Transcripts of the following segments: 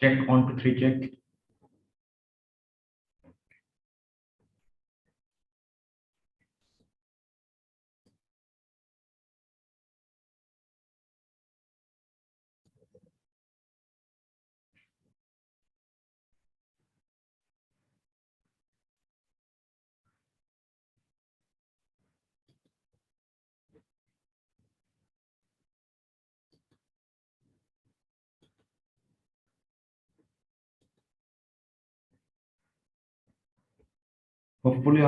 Check, 1 2 3, check. Hopefully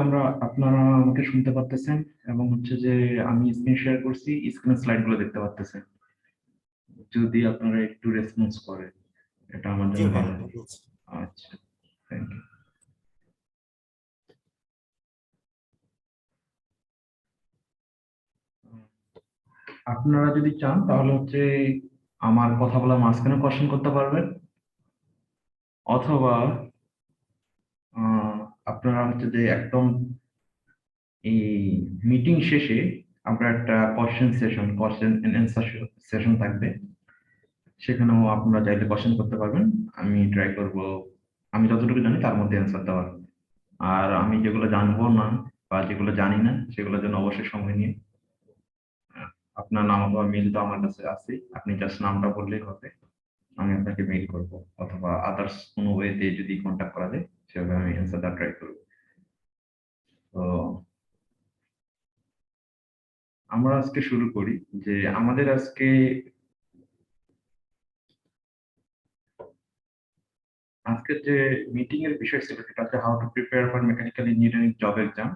আপনারা আমাকে শুনতে পারতেছেন, এবং হচ্ছে যে আমি স্ক্রিন শেয়ার করছি, স্ক্রিনের স্লাইড গুলো দেখতে পারতেছেন। যদি আপনারা একটু রেসপন্স করেন, এটা আমার জি জন্য ভাই, ভালো হবে। আচ্ছা, থ্যাংক ইউ। আপনারা যদি চান তাহলে হচ্ছে আমার কথা বলার মাঝখানে কোশ্চেন করতে পারবেন, অথবা আহ, আপনারা হচ্ছে যে একদম এই মিটিং শেষে আমরা একটা কোশ্চেন এন্ড অ্যান্সার সেশন থাকবে, সেখানেও আপনারা চাইলে কোশ্চেন করতে পারবেন। আমি ট্রাই করব আমি যতটুকু জানি তার মধ্যে অ্যান্সার দেওয়ার। আর আমি যেগুলো জানবো না বা যেগুলো জানি না সেগুলোর জন্য অবশ্যই সময় নিয়ে আহ, আপনার নাম অথবা মেল তো আমার কাছে আছে, আপনি জাস্ট নামটা বললেই হবে, আমি আপনাকে মেইল করব, অথবা আদার্স কোনো ওয়েতে যদি কন্ট্যাক্ট করা যায় সেভাবে আমি অ্যান্সার দেওয়ার ট্রাই করব। তো আমরা আজকে শুরু করি। যে আমাদের আজকের যে মিটিং এর বিষয় ছিল সেটা হচ্ছে how to prepare for mechanical engineering job exam.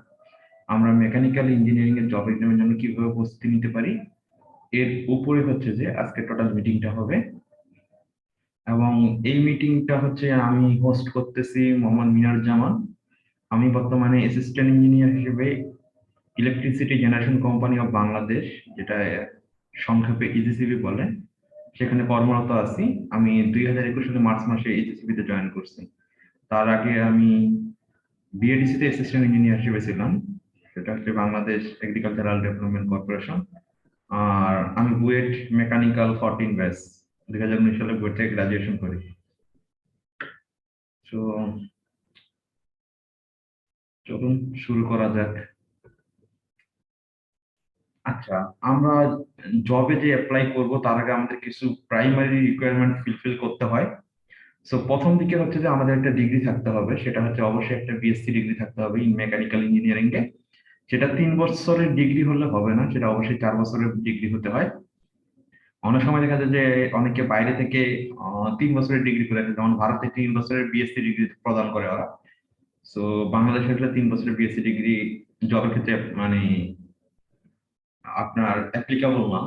আমরা মেকানিক্যাল ইঞ্জিনিয়ারিং এর জব এক্সামের জন্য কিভাবে প্রস্তুতি নিতে পারি, এর উপরে হচ্ছে যে আজকে টোটাল মিটিংটা হবে। এবং এই মিটিংটা হচ্ছে আমি হোস্ট করতেছি, মোহাম্মদ মিনার জামান। আমি বর্তমানে অ্যাসিস্ট্যান্ট ইঞ্জিনিয়ার হিসেবে electricity generation company of Bangladesh, যেটা সংক্ষেপে ইজিসিবি বলে, সেখানে কর্মরত আছি। আমি 2021 সালে মার্চ মাসে ইজিসিবি তে জয়েন করছি। তার আগে আমি বিএডিসি তে অ্যাসিস্ট্যান্ট ইঞ্জিনিয়ার হিসেবে ছিলাম, সেটা হচ্ছে বাংলাদেশ এগ্রিকালচারাল ডেভেলপমেন্ট কর্পোরেশন। আর আমি বুয়েট মেকানিক্যাল 14 ব্যাচ 2019 সালে বুয়েট থেকে গ্রাজুয়েশন করি। তো চলুন শুরু করা যাক। আচ্ছা, আমরা জবে যে অ্যাপ্লাই করব তার আগে আমাদের কিছু প্রাইমারি রিকোয়ারমেন্ট ফুলফিল করতে হয়। সো প্রথম দিকে হচ্ছে যে আমাদের একটা ডিগ্রি থাকতে হবে, সেটা হচ্ছে অবশ্যই একটা বিএসসি ডিগ্রি থাকতে হবে ইন মেকানিক্যাল ইঞ্জিনিয়ারিং এ। সেটা 3 বছরের ডিগ্রি হলে হবে না, সেটা অবশ্যই 4 বছরের ডিগ্রি হতে হয়। অনেক সময় দেখা যায় যে অনেকে বাইরে থেকে 3 বছরের ডিগ্রি করে থাকে, যেমন ভারতে 3 বছরের বিএসসি ডিগ্রি প্রদান করে ওরা। সো বাংলাদেশে আসলে 3 বছরের বিএসসি ডিগ্রি জবের ক্ষেত্রে মানে আপনার অ্যাপ্লিকেবল না।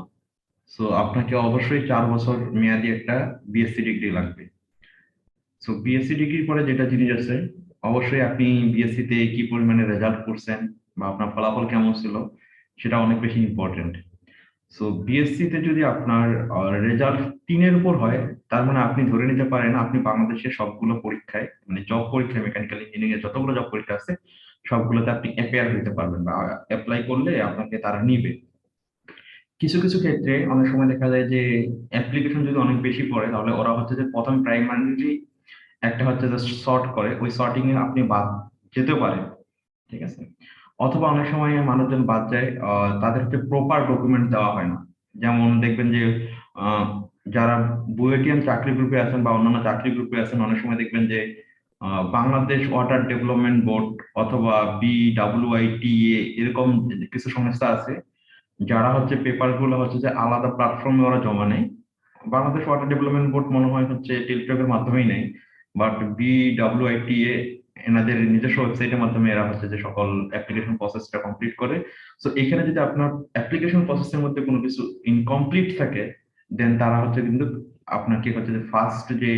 সো আপনাকে অবশ্যই 4 বছর মেয়াদি একটা বিএসসি ডিগ্রি লাগবে। সো বিএসসি ডিগ্রির পরে যেটা জিনিস আছে, অবশ্যই আপনি বিএসসি তে কি পরিমাণে রেজাল্ট করছেন বা আপনার ফলাফল কেমন ছিল, সেটা অনেক বেশি ইম্পর্টেন্ট। সো বিএসসি তে যদি আপনার রেজাল্ট 3-এর উপর হয়, তার মানে আপনি ধরে নিতে পারেন আপনি বাংলাদেশের সবগুলো পরীক্ষায়, মানে জব পরীক্ষায়, মেকানিক্যাল ইঞ্জিনিয়ারিং এর যতগুলো জব পরীক্ষা আছে সবগুলোতে আপনি অ্যাপিয়ার হতে পারবেন বা অ্যাপ্লাই করলে আপনাকে তারা নিবে। কিছু কিছু ক্ষেত্রে অনেক সময় দেখা যায় যে অ্যাপ্লিকেশন যদি অনেক বেশি পড়ে, তাহলে ওরা হচ্ছে যে প্রথম প্রাইমারি একটা হচ্ছে যে সর্ট করে, ওই সর্টিং এ আপনি বাদ যেতে পারেন, ঠিক আছে। অথবা অনেক সময় মানুষজন বাদ যায়, তাদের হচ্ছে প্রপার ডকুমেন্ট দেওয়া হয় না। যেমন দেখবেন যে আহ, যারা বুয়েটিয়ান চাকরি গ্রুপে আছেন বা অন্যান্য চাকরি গ্রুপে আছেন, অনেক সময় দেখবেন যে বাংলাদেশ ওয়াটার ডেভেলপমেন্ট বোর্ড অথবা BWITA এরকম কিছু সংস্থা আছে, যারা হচ্ছে পেপার গুলো হচ্ছে যে আলাদা প্ল্যাটফর্মে ওরা জমা নেয়। বাংলাদেশ ওয়াটার ডেভেলপমেন্ট বোর্ড মনে হয় হচ্ছে টেলিটকের মাধ্যমেই নেয়, বাট BWITA এনাদের নিজস্ব ওয়েবসাইটের মাধ্যমে এরা হচ্ছে যে সকল অ্যাপ্লিকেশন প্রসেসটা কমপ্লিট করে। সো এখানে যদি আপনার অ্যাপ্লিকেশন প্রসেসের মধ্যে কোনো কিছু ইনকমপ্লিট থাকে, দেন তারা হচ্ছে কিন্তু আপনাকে হচ্ছে যে ফার্স্ট যে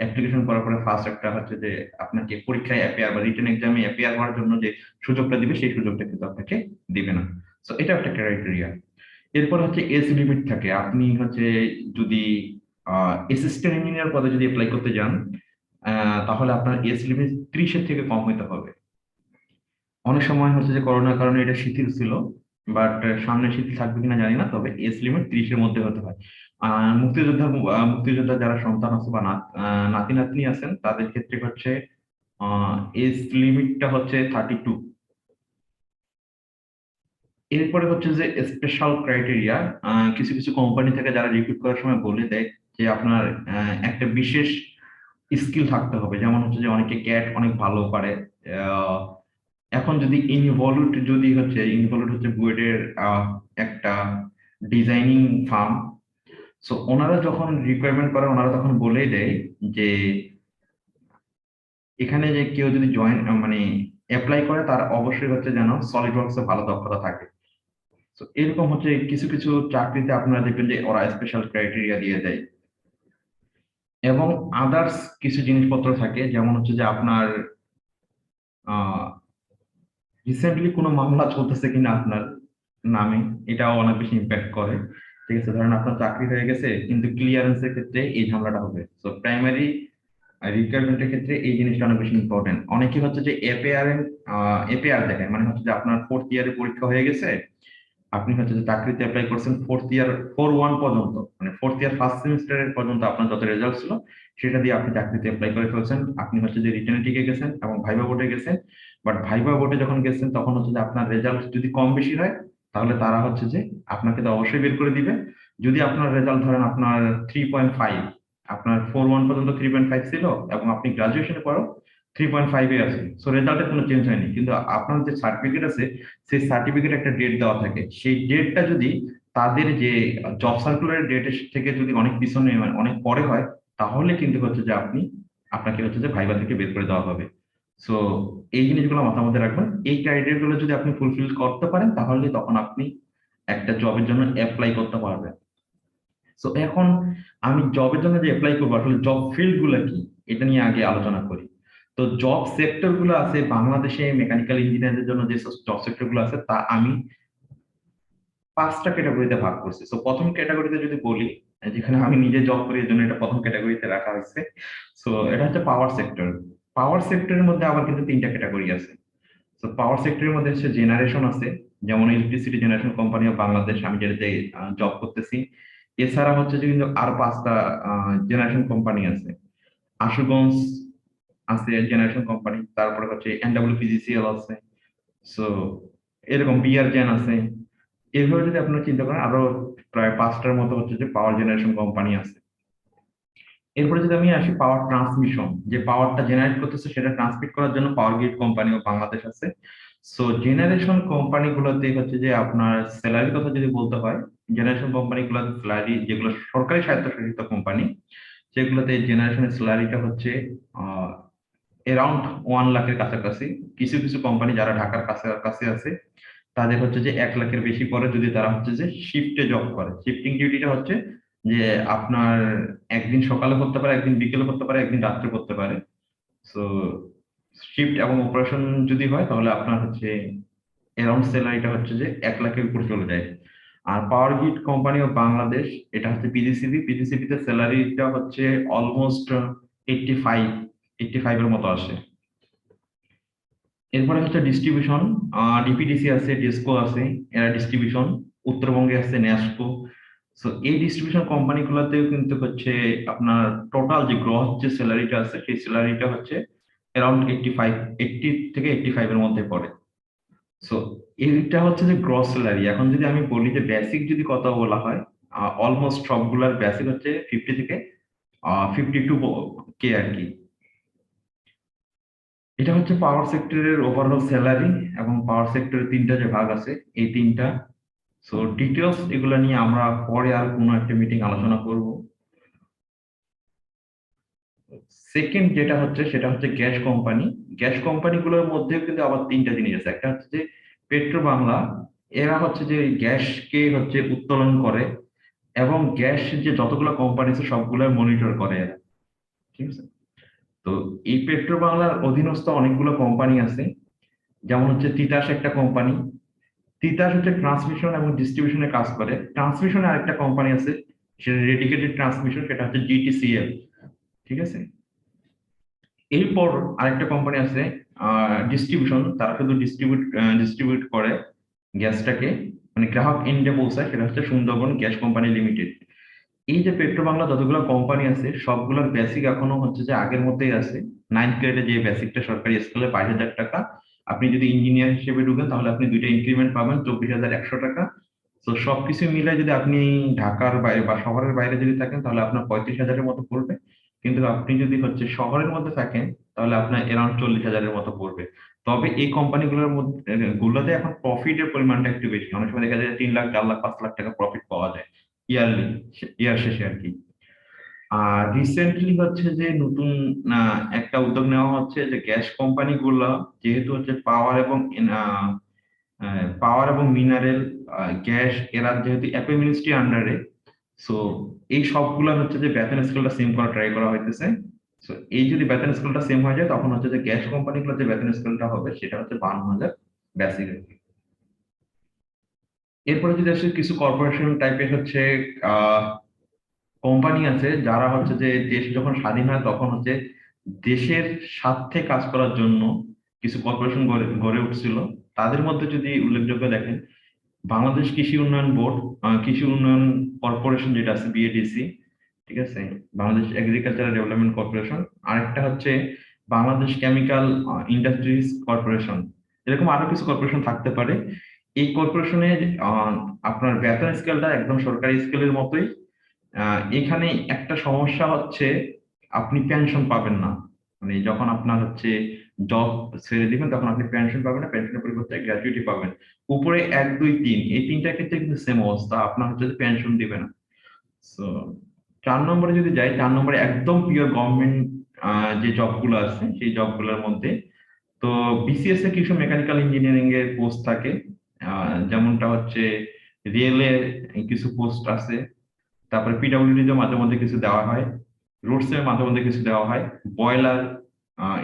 অ্যাপ্লিকেশন করার পরে ফার্স্ট একটা হচ্ছে যে আপনাকে পরীক্ষায় অ্যাপিয়ার বা রিটেন এক্সামে অ্যাপিয়ার করার জন্য যে সুযোগটা দিবে, সেই সুযোগটা কিন্তু আপনাকে দিবে না। সো এটা একটা ক্রাইটেরিয়া। এরপর হচ্ছে এজ লিমিট থাকে। আপনি হচ্ছে যদি অ্যাসিস্ট্যান্ট ইঞ্জিনিয়ার পদে যদি অ্যাপ্লাই করতে যান, তাহলে আপনার এজ লিমিট 30-এর থেকে কম হতে হবে। অনেক সময় হচ্ছে যে করোনার কারণে এটা শিথিল ছিল, বাট সামনে শিথিল থাকবে কিনা জানি না, তবে এজ লিমিট 30-এর মধ্যে হতে হয়। মুক্তিযোদ্ধা যারা সন্তান আছে বা নাতি নাতনি আছেন তাদের ক্ষেত্রে হচ্ছে এজ লিমিটটা হচ্ছে 32। এরপরে হচ্ছে যে স্পেশাল ক্রাইটেরিয়া, কিছু কিছু কোম্পানি থেকে যারা রিক্রুট করার সময় বলে দেয় যে আপনার একটা বিশেষ স্কিল থাকতে হবে, যেমন হচ্ছে যে অনেকে ক্যাট অনেক ভালো পারে। আহ, এখন যদি ইনভলভ হচ্ছে বুয়েটের একটা ডিজাইনিং ফার্ম। সো ওনারা যখন রিকোয়ারমেন্ট করে ওনারা তখন বলেই দেয় যে এখানে যে কেউ যদি মানে অ্যাপ্লাই করে তার অবশ্যই হচ্ছে যেন সলিড ওয়ার্কসে ভালো দক্ষতা থাকে। তো এরকম হচ্ছে কিছু কিছু চাকরিতে আপনারা দেখবেন যে ওরা স্পেশাল ক্রাইটেরিয়া দিয়ে দেয়। এবং আদার্স কিছু জিনিসপত্র থাকে, যেমন হচ্ছে যে আপনার রিসেন্টলি কোনো মামলা চলতেছে কিনা আপনার নামে, এটাও অনেক বেশি ইম্প্যাক্ট করে। ঠিক আছে, ধরেন আপনার চাকরি হয়ে গেছে কিন্তু ক্লিয়ারেন্সের ক্ষেত্রে এই ঝামেলাটা হবে। তো প্রাইমারি রিকোয়ারমেন্টের ক্ষেত্রে এই জিনিসটা অনেক বেশি ইম্পর্টেন্ট। অনেকে হচ্ছে যে এপিআর দেখেন, মানে হচ্ছে যে আপনার 4th ইয়ারের পরীক্ষা হয়ে গেছে, আপনি হচ্ছে যে চাকরিতে অ্যাপ্লাই করছেন 4 ইয়ার 4-1 পর্যন্ত, মানে 4th ইয়ার ফার্স্ট সেমিস্টারের পর্যন্ত আপনার যত রেজাল্ট ছিল সেটা দিয়ে আপনি চাকরিতে অ্যাপ্লাই করে ফেলছেন। আপনি হচ্ছে যে রিটেনে টিকে গেছেন এবং ভাইবা বোর্ডে গেছেন। বাট ভাইবা বোর্ডে যখন গেছেন তখন হচ্ছে যে আপনার রেজাল্ট যদি কম বেশি হয় তাহলে তারা হচ্ছে যে আপনাকে তো অবশ্যই বের করে দিবে। যদি আপনার রেজাল্ট ধরেন আপনার 3.5, আপনার 4-1 পর্যন্ত 3.5 ছিল এবং আপনি গ্রাজুয়েশনের পরও 3.5-এ আছেন, সো রেজাল্টে কোনো চেঞ্জ হয়নি, কিন্তু আপনার যে সার্টিফিকেট আছে সেই সার্টিফিকেট একটা ডেট দেওয়া থাকে, সেই ডেটটা যদি তাদের যে জব সার্কুলারের ডেটের থেকে যদি অনেক পিছনে মানে অনেক পরে হয় তাহলে কিন্তু হচ্ছে যে আপনাকে হচ্ছে যে ভাইবা থেকে বের করে দেওয়া হবে। সো এই জিনিসগুলো মাথার মধ্যে রাখবেন। এই ক্রাইটেরিয়া গুলো যদি আপনি ফুলফিল করতে পারেন তাহলে তখন আপনি একটা জবের জন্য অ্যাপ্লাই করতে পারবেন। সো এখন আমি জবের জন্য যে অ্যাপ্লাই করবো আসলে জব ফিল্ড গুলো কি এটা নিয়ে আগে আলোচনা করি। তো জব সেক্টর গুলো আছে বাংলাদেশে মেকানিক্যাল ইঞ্জিনিয়ারদের জন্য যে জব সেক্টর গুলো আছে তা আমি 5টা ক্যাটাগরিতে ভাগ করছি। তো প্রথম ক্যাটাগরিতে যদি বলি, যেখানে আমি নিজে জব করি এর জন্য এটা প্রথম ক্যাটাগরিতে রাখা হয়েছে। সো এটা হচ্ছে পাওয়ার সেক্টর। পাওয়ার সেক্টরের মধ্যে আবার কিন্তু 3টা ক্যাটাগরি আছে। তো পাওয়ার সেক্টরের মধ্যে হচ্ছে জেনারেশন আছে, যেমন electricity generation company of Bangladesh, আমি যেটাতে জব করতেছি। এছাড়া হচ্ছে যে কিন্তু আর 5টা জেনারেশন কোম্পানি আছে। আশুগঞ্জ আছে জেনারেশন কোম্পানি, তারপরে হচ্ছে এনডব্লিউপিজিসিএল আছে। সো এরকম বিআর জেন আছে। এভাবে যদি আপনারা চিন্তা করেন আরো প্রায় 5টার মতো হচ্ছে যে পাওয়ার জেনারেশন কোম্পানি আছে। এরপরে যদি আমি আসি পাওয়ার ট্রান্সমিশন, যে পাওয়ারটা জেনারেট করতেছে সেটা ট্রান্সমিট করার জন্য পাওয়ার গ্রিড কোম্পানিও বাংলাদেশ আছে। সো জেনারেশন কোম্পানি গুলোতে হচ্ছে যে আপনার স্যালারির কথা যদি বলতে হয়, জেনারেশন কোম্পানি গুলোতে স্যালারি, যেগুলো সরকারি স্বায়ত্তশাসিত কোম্পানি সেগুলোতে জেনারেশনের স্যালারিটা হচ্ছে অ্যারাউন্ড 1 লাখের কাছাকাছি। কিছু কিছু কোম্পানি যারা ঢাকার কাছাকাছি আছে তাদের হচ্ছে যে 1 লাখের বেশি পরে, যদি তারা হচ্ছে যে শিফটে জব করে। শিফটিং ডিউটিটা হচ্ছে যে আপনার একদিন সকালে করতে পারে, একদিন বিকেলে করতে পারে, একদিন রাত্রে করতে পারে। সো শিফট এবং অপারেশন যদি হয় তাহলে আপনার হচ্ছে অ্যারাউন্ড স্যালারিটা হচ্ছে যে 1 লাখের উপর চলে যায়। আর power grid company of Bangladesh, এটা হচ্ছে পিজিসিবি তে স্যালারিটা হচ্ছে অলমোস্ট 85 এর মতো আসে। এরপরে হচ্ছে ডিস্ট্রিবিউশন, ডিপিডিসি আছে, ডেসকো আছে, এরা ডিস্ট্রিবিউশন। উত্তরবঙ্গে আছে ন্যাসকো। সো এই ডিস্ট্রিবিউশন কোম্পানিগুলোতেও কিন্তু হচ্ছে আপনার টোটাল যে গ্রস যে স্যালারিটা আছে সেই স্যালারিটা হচ্ছে অ্যারাউন্ড 80 থেকে 85 এর মধ্যে পড়ে। সো এইটা হচ্ছে যে গ্রস স্যালারি। এখন যদি আমি বলি যে বেসিক যদি কথা বলা হয়, অলমোস্ট সবগুলার বেসিক হচ্ছে 50 থেকে 52 কে আর কি। এটা হচ্ছে পাওয়ার সেক্টরের ওভারঅল স্যালারি। এবং পাওয়ার সেক্টরের 3টা যে ভাগ আছে এই 3টা। সো ডিটেলস এগুলা নিয়ে আমরা পরে আর কোনো একটা মিটিং আলোচনা করব। সেকেন্ড যেটা হচ্ছে সেটা হচ্ছে গ্যাস কোম্পানি। গ্যাস কোম্পানিগুলোর মধ্যে কিন্তু আবার 3টা জিনিস আছে। একটা হচ্ছে যে পেট্রো বাংলা, এরা হচ্ছে যে গ্যাসকে হচ্ছে উত্তোলন করে এবং গ্যাস যে যতগুলো কোম্পানি আছে সবগুলো মনিটর করে এরা। ঠিক আছে। তো এই পেট্রো বাংলার অধীনস্থ অনেকগুলো কোম্পানি আছে, যেমন হচ্ছে তিতাস একটা কোম্পানি। তিতাস হচ্ছে ট্রান্সমিশন এবং ডিস্ট্রিবিউশনে কাজ করে। ট্রান্সমিশনে আরেকটা কোম্পানি আছে, সেটা ডেডিকেটেড ট্রান্সমিশন, সেটা হচ্ছে জিটিসিএল। ঠিক আছে। এরপর আরেকটা কোম্পানি আছে ডিস্ট্রিবিউশন, তারা শুধু ডিস্ট্রিবিউট করে গ্যাসটাকে, মানে গ্রাহক এন্ডে পৌঁছায়, সেটা হচ্ছে সুন্দরবন গ্যাস কোম্পানি লিমিটেড। এই যে পেট্রো বাংলা যতগুলো কোম্পানি আছে সবগুলোর বেসিক এখনো হচ্ছে যে আগের মধ্যেই আছে। 9th গ্রেডে যে বেসিকটা সরকারি স্কুলে 22,000 টাকা, আপনি যদি ইঞ্জিনিয়ার হিসেবে ঢুকেন তাহলে আপনি দুইটা ইনক্রিমেন্ট পাবেন 24,100 টাকা। তো সবকিছু মিলে যদি আপনি ঢাকার বাইরে বা শহরের বাইরে যদি থাকেন তাহলে আপনার 35,000-এর মতো পড়বে। কিন্তু আপনি যদি হচ্ছে শহরের মধ্যে থাকেন তাহলে আপনার অ্যারাউন্ড 40,000-এর মতো পড়বে। তবে এই কোম্পানিগুলোর মধ্যে গুলোতে এখন প্রফিটের পরিমাণটা একটু বেশি, অনেক সময় দেখা যায় 3 লাখ 4 লাখ 5 লাখ টাকা প্রফিট পাওয়া যায় ইয়ারলি, ইয়ার শেষে আর কি। আর রিসেন্টলি হচ্ছে যে নতুন একটা উদ্যোগ নেওয়া হচ্ছে যে গ্যাস কোম্পানি গুলো যেহেতু হচ্ছে পাওয়ার এবং মিনারেল গ্যাস, এরা যেহেতু একই মিনিস্ট্রি আন্ডারে, সো এই সবগুলা হচ্ছে যে বেতন স্কেলটা সেম করা ট্রাই করা হইতেছে। সো এই যদি বেতন স্কেলটা সেম হয়ে যায় তখন হচ্ছে যে গ্যাস কোম্পানিগুলো যে বেতন স্কেলটা হবে সেটা হচ্ছে 52,000 বেসিক। এরপরে যদি আসলে কিছু কর্পোরেশন টাইপের হচ্ছে আহ কোম্পানি আছে যারা হচ্ছে যে দেশ যখন স্বাধীন হয় তখন হচ্ছে দেশের স্বার্থে কাজ করার জন্য কিছু কর্পোরেশন গড়ে গড়ে উঠছিল। তাদের মধ্যে যদি উল্লেখযোগ্য দেখেন, বাংলাদেশ কৃষি উন্নয়ন বোর্ড, কৃষি উন্নয়ন কর্পোরেশন যেটা আছে বিএডিসি, ঠিক আছে, বাংলাদেশ এগ্রিকালচারাল ডেভেলপমেন্ট কর্পোরেশন। আরেকটা হচ্ছে বাংলাদেশ কেমিক্যাল ইন্ডাস্ট্রিজ কর্পোরেশন। এরকম আরো কিছু কর্পোরেশন থাকতে পারে। এই কর্পোরেশনের আপনার বেতন স্কেলটা একদম সরকারি স্কেলের মতোই। এখানে একটা সমস্যা হচ্ছে আপনি পেনশন পাবেন না। মানে যখন আপনার হচ্ছে জব ছেড়ে দিবেন তখন আপনি পেনশন পাবেন না, পেনশনের পরিবর্তে গ্র্যাচুইটি পাবেন। উপরে 1 2 3 এই তিনটা ক্ষেত্রে কিন্তু সেম অবস্থা, আপনার হচ্ছে পেনশন দিবে না। সো 4 নম্বরে যদি যাই, 4 নম্বরে একদম পিওর গভর্নমেন্ট যে জবগুলো আছে সেই জবগুলোর মধ্যে তো বিসিএস এ কিছু মেকানিক্যাল ইঞ্জিনিয়ারিং এর পোস্ট থাকে। যেমনটা হচ্ছে রেলের কিছু পোস্ট আছে। তারপরে পিডব্লিউডি তে মাঝে মধ্যে কিছু দেওয়া হয়, রোডস এর মাঝে মধ্যে কিছু দেওয়া হয়, বয়লার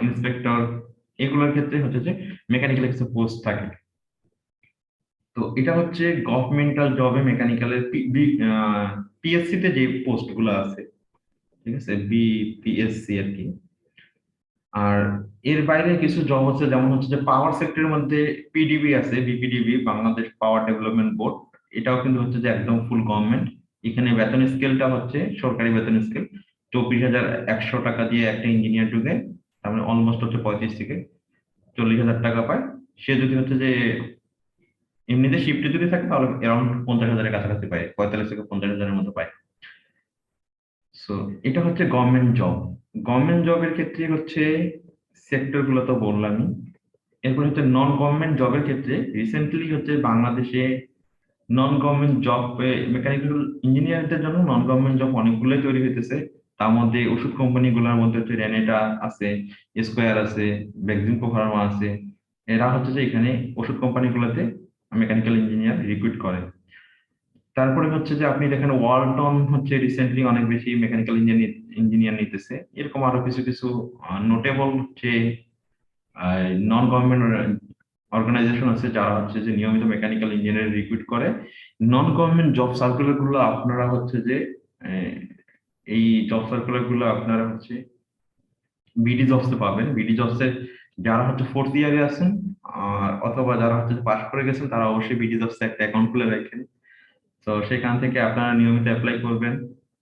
ইন্সপেক্টর, এগুলোর ক্ষেত্রে হচ্ছে যে মেকানিক্যাল কিছু পোস্ট থাকে। তো এটা হচ্ছে গভর্নমেন্টাল জবে মেকানিক্যালের পিএসসি তে যে পোস্ট গুলো আছে, ঠিক আছে, বিপিএসসি আর কি। আর এর বাইরে কিছু জব হচ্ছে যেমন হচ্ছে যে পাওয়ার সেক্টরের মধ্যে পিডিবি আছে, BPDB, Bangladesh power development board. এটাও কিন্তু হচ্ছে যে একদম ফুল গভর্নমেন্ট। এখানে বেতন স্কেলটা হচ্ছে সরকারি বেতন স্কেল 24,100 টাকা দিয়ে একটা ইঞ্জিনিয়ার ঢুকে, তার মানে অলমোস্ট হচ্ছে 35 থেকে 40,000 টাকা পায়। সে যদি হচ্ছে যে এমনিতে শিফটে যদি থাকে তাহলে অ্যারাউন্ড 50,000-এর কাছাকাছি পায়, 45 থেকে 50,000-এর মতো পায়। সো এটা হচ্ছে গভর্নমেন্ট জব। গভর্নমেন্ট জবের ক্ষেত্রে হচ্ছে সেক্টর গুলো তো বললামই। এরপর হচ্ছে নন গভর্নমেন্ট জবের ক্ষেত্রে রিসেন্টলি হচ্ছে বাংলাদেশে নন গভর্নমেন্ট জব, মেকানিক্যাল ইঞ্জিনিয়ারদের জন্য নন গভর্নমেন্ট জব অনেকগুলোই তৈরি হইতেছে। তার মধ্যে ওষুধ কোম্পানি গুলোর মধ্যে হচ্ছে রেনেটা আছে, স্কোয়ার আছে, বেক্সিমকো ফার্মা আছে। এরা হচ্ছে যে এখানে ওষুধ কোম্পানি গুলোতে মেকানিক্যাল ইঞ্জিনিয়ার রিক্রুট করে। তারপরে হচ্ছে যে আপনি দেখেন ওয়ালটন হচ্ছে রিসেন্টলি অনেক বেশি মেকানিক্যাল ইঞ্জিনিয়ার নিতেছে। এরকম আরো কিছু কিছু নোটেবল হচ্ছে নন গভর্নমেন্ট অর্গানাইজেশন আছে যারা হচ্ছে যে নিয়মিত মেকানিক্যাল ইঞ্জিনিয়ার রিক্রুট করে। নন গভর্নমেন্ট জব সার্কুলার গুলো আপনারা হচ্ছে যে আহ, এই জব সার্কুলার গুলো আপনারা হচ্ছে বিডি জবসে পাবেন। বিডি জবসে যারা হচ্ছে ফোর্থ ইয়ারে আছেন আর অথবা যারা হচ্ছে পাস করে গেছেন তারা অবশ্যই বিডি জবসে একটা অ্যাকাউন্ট খুলে রাখেন। তো সেখান থেকে আপনারা নিয়মিত অ্যাপ্লাই করবেন।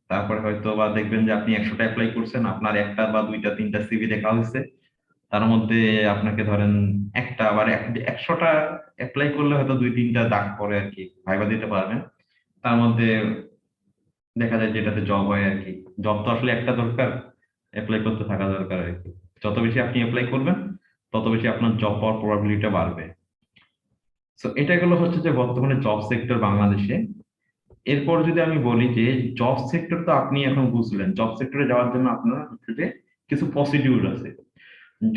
তারপরে হয়তো বা দেখবেন যে আপনি 100টা অ্যাপ্লাই করছেন, আপনার একটা বা দুইটা তিনটা সিভি দেখা হয়েছে, তার মধ্যে আপনাকে ধরেন একটা আবার 100টা অ্যাপ্লাই করলে হয়তো 2 3টা দাগ পড়ে আর কি, ভাইবা দিতে পারবেন। তার মধ্যে দেখা যায় যেটাতে জব হয় আর কি। জব তো আসলে একটা দরকার, অ্যাপ্লাই করতে থাকা দরকার আর কি। যত বেশি আপনি অ্যাপ্লাই করবেন তত বেশি আপনার জব পাওয়ার প্রবাবিলিটিটা বাড়বে। তো এটা গেলো হচ্ছে যে বর্তমানে জব সেক্টর বাংলাদেশে। এরপর যদি আমি বলি যে জব সেক্টর তো আপনি এখন বুঝলেন, জব সেক্টরে যাওয়ার জন্য আপনার হচ্ছে যে কিছু প্রসিডিউর আছে।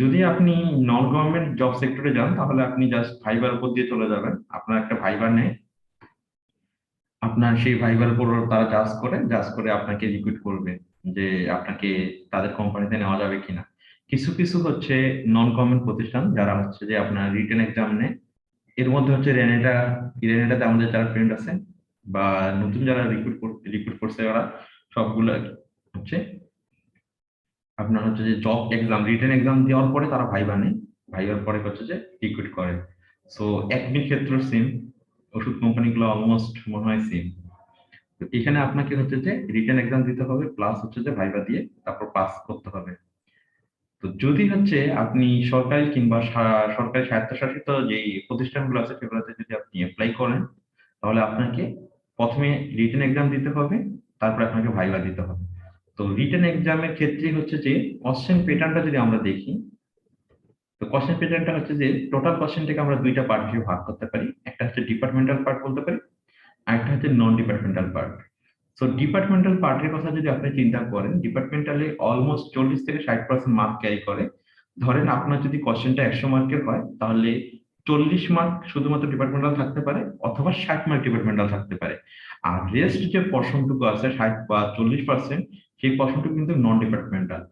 যদি আপনি নন গভর্নমেন্ট জব সেক্টরে যান তাহলে আপনি জাস্ট ভাইবার উপর দিয়ে চলে যাবেন, আপনার একটা ভাইবার নেয়, আপনার সেই ভাইবার উপর তারা জাজ করে আপনাকে রিক্রুট করবে যে আপনাকে তাদের কোম্পানিতে নেওয়া যাবে কিনা। কিছু কিছু হচ্ছে নন গভর্নমেন্ট প্রতিষ্ঠান যারা হচ্ছে যে আপনার রিটেন এক্সাম নেয়। এর মধ্যে হচ্ছে রেনেটাতে আমাদের যারা ফ্রেন্ড আছে বা নতুন যারা রিক্রুট করছে ওরা সবগুলো হচ্ছে আপনার হচ্ছে যে জব এক্সাম রিটেন এক্সাম দেওয়ার পরে তারা ভাইবা নেয়, ভাইবার পরে হচ্ছে যে রিক্রুট করে। সো একদিন ক্ষেত্র সেম, ওষুধ কোম্পানিগুলো অলমোস্ট মনে হয় সেম। তো এখানে আপনাকে হচ্ছে যে রিটেন এক্সাম দিতে হবে, প্লাস হচ্ছে যে ভাইবা দিয়ে তারপর পাস করতে হবে। তো যদি হচ্ছে আপনি সরকারি কিংবা সরকারি স্বায়ত্তশাসিত যেই প্রতিষ্ঠানগুলো আছে সেগুলোতে যদি আপনি অ্যাপ্লাই করেন, তাহলে আপনাকে প্রথমে রিটেন এক্সাম দিতে হবে, তারপরে আপনাকে ভাইবা দিতে হবে। তো রিটেন এক্সামের ক্ষেত্রে হচ্ছে যে কোশ্চেন প্যাটার্নটা যদি আমরা দেখি, তো কোশ্চেন প্যাটার্নটা হচ্ছে যে টোটাল কোশ্চেনটাকে আমরা দুইটা পার্ট হিসেবে ভাগ করতে পারি। একটা হচ্ছে ডিপার্টমেন্টাল পার্ট বলতে পারি, আরেকটা হচ্ছে নন ডিপার্টমেন্টাল পার্ট। সো ডিপার্টমেন্টাল পার্টের কথা যদি আপনি চিন্তা করেন, ডিপার্টমেন্টালে অলমোস্ট 40 থেকে 60% মার্ক ক্যারি করে। ধরেন আপনার যদি কোশ্চেনটা 100 মার্কের হয়, তাহলে 40 মার্ক শুধুমাত্র ডিপার্টমেন্টাল থাকতে পারে, অথবা 60 মার্ক ডিপার্টমেন্টাল থাকতে পারে। আর রেস্ট যে পোর্শনটুকু আছে 60 বা 40%, সেই পোর্শনটুকু কিন্তু নন ডিপার্টমেন্টাল।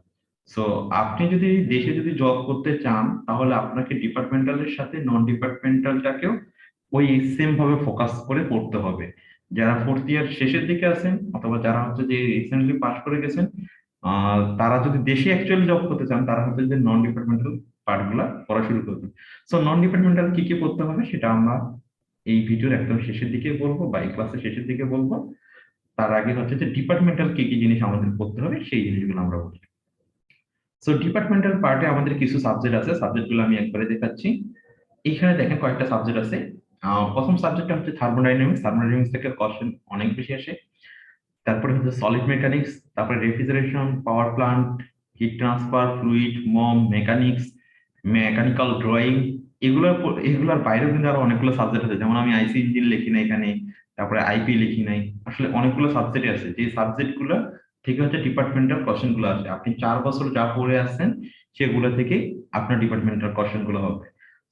সো আপনি যদি দেশে যদি জব করতে চান, তাহলে আপনাকে ডিপার্টমেন্টালের সাথে নন ডিপার্টমেন্টালটাকেও ওই সেম ভাবে ফোকাস করে পড়তে হবে। যারা ফোর্থ ইয়ার শেষের দিকে আছেন, অথবা যারা হচ্ছে যে রিসেন্টলি পাস করে গেছেন, তারা যদি দেশে অ্যাকচুয়ালি জব করতে চান, তারা হচ্ছে যে নন ডিপার্টমেন্টাল পার্ট গুলা পড়া শুরু করবেন। সো নন ডিপার্টমেন্টাল কি কি পড়তে হবে সেটা আমরা এই ভিডিওর একদম শেষের দিকে বলবো, বা এই ক্লাসের শেষের দিকে বলবো। তার আগে হচ্ছে যে ডিপার্টমেন্টাল কি কি জিনিস আমাদের পড়তে হবে সেই জিনিসগুলো আমরা বলি। সো ডিপার্টমেন্টাল পার্টে আমাদের কিছু সাবজেক্ট আছে, সাবজেক্টগুলো আমি একবারে দেখাচ্ছি। এখানে দেখেন কয়েকটা সাবজেক্ট আছে। প্রথম সাবজেক্টটা হচ্ছে থার্মোডাইনামিক্স। থার্মোডাইনামিক্স থেকে কোশ্চেন অনেক বেশি আসে। তারপরে হচ্ছে সলিড মেকানিক্স, তারপরে refrigeration, power plant, heat transfer, fluid, মম মেকানিক্স, মেকানিক্যাল ড্রয়িং। এগুলোর বাইরেও কিন্তু আরো অনেকগুলো সাবজেক্ট আছে, যেমন আমি আইসি ইঞ্জিন লিখি না এখানে, তারপরে আইপি লিখি নাই। আসলে অনেকগুলো সাবজেক্ট আছে, যে সাবজেক্ট গুলো থেকে হচ্ছে ডিপার্টমেন্টাল কোশ্চেন গুলো আসে। আপনি 4 বছর যা পড়ে আসছেন সেগুলো থেকে আপনার ডিপার্টমেন্টাল কোশ্চেন গুলো হবে।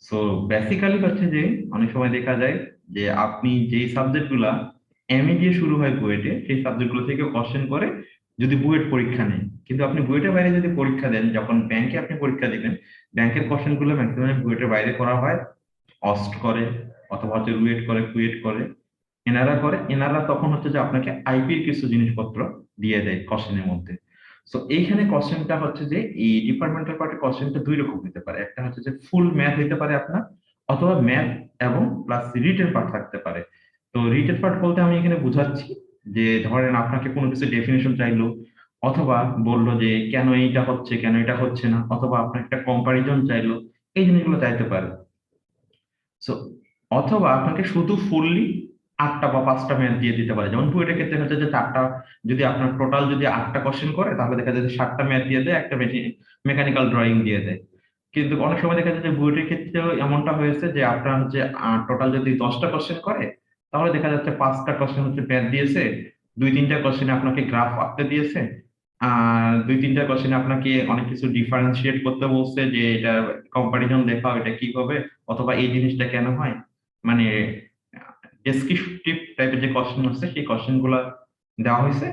সো বেসিক্যালি হচ্ছে যে অনেক সময় দেখা যায় যে আপনি যেই সাবজেক্ট গুলা এমএ দিয়ে শুরু হয় বুয়েটে, সেই সাবজেক্ট গুলো থেকে কোশ্চেন করে যদি বুয়েট পরীক্ষা নেন। কিন্তু আপনি বুয়েটের বাইরে যদি পরীক্ষা দেন, যখন ব্যাংকে আপনি পরীক্ষা দিবেন, ব্যাংকের কোশ্চেন গুলো ম্যাক্সিমাম বুয়েটের বাইরে করা হয়। অস্ট করে, অথবা হচ্ছে রুয়েট করে, কুয়েট করে, এনারা তখন হচ্ছে যে আপনাকে আইপির কিছু জিনিসপত্র দিয়ে দেয় কোশ্চেনের মধ্যে। সো এইখানে কোশ্চেনটা হচ্ছে যে এই ডিপার্টমেন্টাল পার্টে কোশ্চেনটা দুই রকম হতে পারে। একটা হচ্ছে যে ফুল ম্যাথ হতে পারে আপনার, অথবা ম্যাথ এবং প্লাস রিটেন পার্ট থাকতে পারে। তো রিটেন পার্ট বলতে আমি এখানে বুঝাচ্ছি যে ধরেন আপনাকে কোনো কিছু ডেফিনেশন চাইলো, অথবা বললো যে কেন এইটা হচ্ছে কেন এটা হচ্ছে না, অথবা আপনার একটা কম্পারিজন চাইলো, এই জিনিসগুলো চাইতে পারে। সো অথবা আপনাকে শুধু ফুললি 8টা বা 5টা ম্যাথ দিয়ে দিতে পারে। যেমন বুয়েটের ক্ষেত্রে হচ্ছে যে 4টা, যদি আপনার টোটাল যদি 8টা কোশ্চেন করে, তাহলে দেখা যায় যে 7টা ম্যাথ দিয়ে দেয়, একটা মেকানিক্যাল ড্রয়িং দিয়ে দেয়। কিন্তু অনেক সময় দেখা যায় যে বুয়েটের ক্ষেত্রেও এমনটা হয়েছে যে আপনার হচ্ছে টোটাল যদি 10টা কোশ্চেন করে, তাহলে দেখা যাচ্ছে 5টা কোশ্চেন হচ্ছে ম্যাথ দিয়েছে, 2-3টা কোশ্চেনে আপনাকে গ্রাফ আঁকতে দিয়েছে, আর 2-3টা কোশ্চেনে আপনাকে অনেক কিছু ডিফারেন্সিয়েট করতে বলছে, যে এটা কম্পারিজন দেখাও, এটা কি হবে, অথবা এই জিনিসটা কেন হয়। মানে ডেসক্রিপটিভ টাইপের যে কোশ্চেন আছে সেই কোশ্চেন গুলা দেওয়া হয়েছে,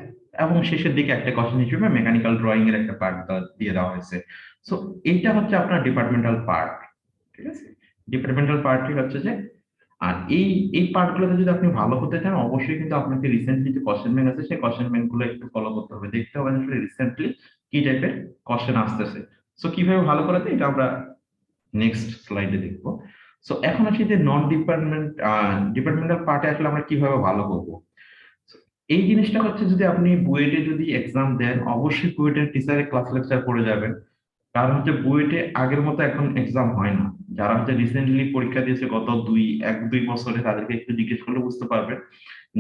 এবং শেষের দিকে একটা কোশ্চেন হিসেবে মেকানিক্যাল ড্রয়িং এর একটা পার্ট দিয়ে দেওয়া হয়েছে। সো এইটা হচ্ছে আপনার ডিপার্টমেন্টাল পার্ট। ঠিক আছে, ডিপার্টমেন্টাল পার্টই হচ্ছে যে, আর এই এই পার্ট গুলোতে যদি আপনি ভালো হতে চান, অবশ্যই কিন্তু আপনাকে রিসেন্টলি যে কোশ্চেন ব্যাংক আছে সেই কোশ্চেন ব্যাংক গুলো একটু ফলো করতে হবে, দেখতে হবে আসলে রিসেন্টলি কি টাইপের কোশ্চেন আসতেছে। সো কিভাবে ভালো করাতে এটা আমরা নেক্সট স্লাইডে দেখবো। সো এখন আসি যে নন ডিপার্টমেন্টাল পার্টে আসলে আমরা কিভাবে ভালো করব। So, এই জিনিসটা হচ্ছে যদি আপনি বুয়েটে যদি এক্সাম দেন, অবশ্যই বুয়েটের টিচারের ক্লাস লেকচার পড়ে যাবেন। কারণ হচ্ছে বুয়েটে আগের মতো এখন এক্সাম হয় না। যারা হচ্ছে রিসেন্টলি পরীক্ষা দিয়েছে গত 1-2 বছরে, তাদেরকে একটু জিজ্ঞেস করলে বুঝতে পারবেন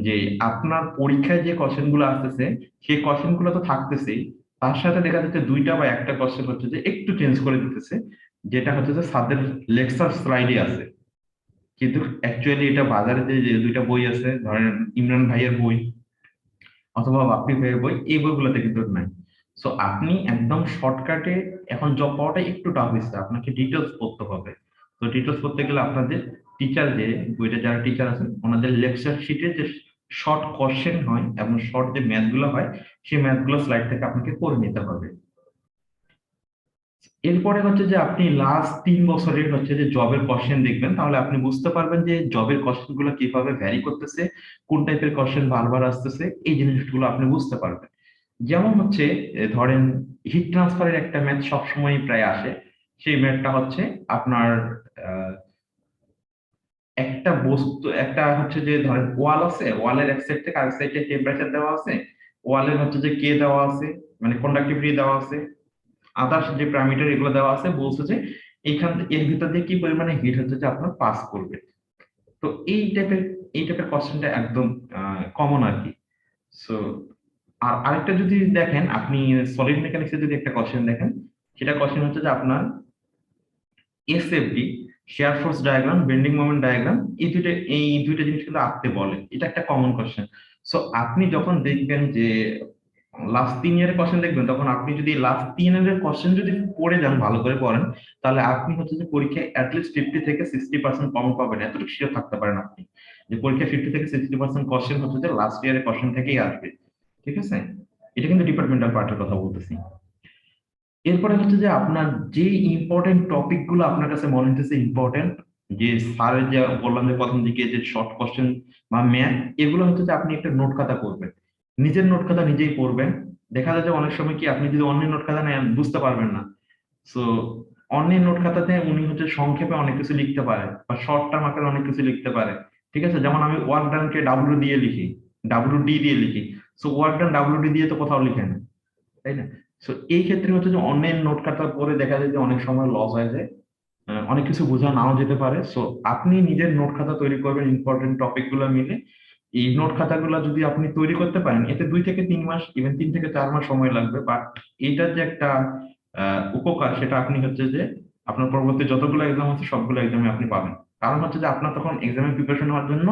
যে আপনার পরীক্ষায় যে কোশ্চেন গুলো আসতেছে সেই কোশ্চেন গুলো তো থাকতেছেই, তার সাথে দেখা যাচ্ছে 2টা বা 1টা কোশ্চেন হচ্ছে যে একটু চেঞ্জ করে দিতেছে, যেটা হচ্ছে যে স্যারদের লেকচার স্লাইডে আছে। কিন্তু অ্যাকচুয়ালি এটা বাজারে যে 2টা বই আছে, ধরেন ইমরান ভাইয়ের বই অথবা বাপ্পি ভাইয়ের বই, এই বইগুলোতে কিন্তু নাই। সো আপনি একদম শর্টকাটে, এখন জব পাওয়াটা একটু টাফ হয়েছে, আপনাকে ডিটেলস পড়তে হবে। তো ডিটেলস পড়তে গেলে আপনাদের টিচার, যে বইটা যারা টিচার আছেন, ওনাদের লেকচার শিটে যে শর্ট কোশ্চেন হয় এবং শর্ট যে ম্যাথ গুলো হয়, সেই ম্যাথ গুলো স্লাইড থেকে আপনাকে করে নিতে হবে। এরপরে হচ্ছে যে আপনি লাস্ট 3 বছরের হচ্ছে যে জবের কোশ্চেন দেখবেন, তাহলে আপনি বুঝতে পারবেন যে জবের কোশ্চেন গুলো কিভাবে ভ্যারি করতেছে, কোন টাইপের কোশ্চেন বারবার আসতেছে, এই জিনিসগুলো আপনি বুঝতে পারবেন। যেমন হচ্ছে ধরেন হিট ট্রান্সফারের একটা ম্যাথ সবসময় প্রায় আসে। সেই ম্যাথটা হচ্ছে আপনার একটা বস্তু, একটা হচ্ছে যে ধরেন ওয়াল আছে, ওয়ালের এক সাইড থেকে আরেক সাইডে টেম্পারেচার দেওয়া আছে, ওয়ালের হচ্ছে যে কে দেওয়া আছে, মানে কন্ডাক্টিভিটি দেওয়া আছে, আদার্স যে প্যারামিটার এগুলো দেওয়া আছে, বলছে যে এর ভিতর দিয়ে কি পরিমাণে হিট হচ্ছে যে আপনার পাস করবে। তো এই টাইপের কোশ্চেনটা একদম কমন আর কি। সো আর আরেকটা যদি দেখেন আপনি, সলিড মেকানিক্সে যদি একটা কোশ্চেন দেখেন, সেটা কোশ্চেন হচ্ছে যে আপনার SFD, share force diagram, bending moment diagram, এই দুইটা জিনিস কিন্তু আঁকতে বলে। এটা একটা কমন কোশ্চেন। সো আপনি যখন দেখবেন যে লাস্ট 3 ইয়ারের কোশ্চেন দেখবেন, তখন আপনি যদি লাস্ট 3 ইয়ারের কোশ্চেন যদি পড়ে যান, ভালো করে পড়েন, তাহলে আপনি হচ্ছে যে পরীক্ষায় অ্যাটলিস্ট 50 থেকে 60% কমন পাবেন। এতটুকু শিওর থাকতে পারেন আপনি যে পরীক্ষায় 50 থেকে 60% কোশ্চেন হচ্ছে যে লাস্ট ইয়ারের কোশ্চেন থেকেই আসবে। ঠিক আছে, এটা কিন্তু ডিপার্টমেন্টাল পার্টের কথা বলতেছি। এরপরে হচ্ছে যে আপনার যে ইম্পর্টেন্ট টপিক গুলো আপনার কাছে মনে হচ্ছে ইম্পর্টেন্ট, যে স্যারের যে বললাম যে প্রথম দিকে যে শর্ট কোশ্চেন বা ম্যাথ, এগুলো হচ্ছে যে আপনি একটা নোট খাতা করবেন, নিজের নোট খাতা নিজেই পড়বেন। দেখা যায় যে অনেক সময় কি আপনি যদি অন্যের নোট খাতা নেন বুঝতে পারবেন না। সো অন্যের নোট খাতাতে উনি হচ্ছে সংক্ষেপে অনেক কিছু লিখতে পারে বা শর্ট টার্ম আকারে অনেক কিছু লিখতে পারে। ঠিক আছে, যেমন আমি ওয়ার্ক ডানকে ডাব্লিউ দিয়ে লিখি, ডাব্লিউ ডি দিয়ে লিখি। So work done W D দিয়ে তো কোথাও লিখে না, তাই না? সো এই ক্ষেত্রে হচ্ছে যে অনলাইন নোট খাতা পরে দেখা যায় যে অনেক সময় লস হয়ে যায়, অনেক কিছু বোঝা নাও যেতে পারে। সো আপনি নিজের নোট খাতা তৈরি করবেন ইম্পর্টেন্ট টপিক গুলো মিলে। এই নোট খাতাগুলো যদি আপনি তৈরি করতে পারেন, এতে 2 থেকে 3 মাস, ইভেন 3 থেকে 4 মাস সময় লাগবে, বাট এইটার যে একটা উপকার, সেটা আপনি হচ্ছে যে আপনার পরবর্তী যতগুলো এক্সাম আছে সবগুলো এক্সামে আপনি পাবেন। কারণ হচ্ছে যে আপনার তখন এক্সামের প্রিপারেশন হওয়ার জন্য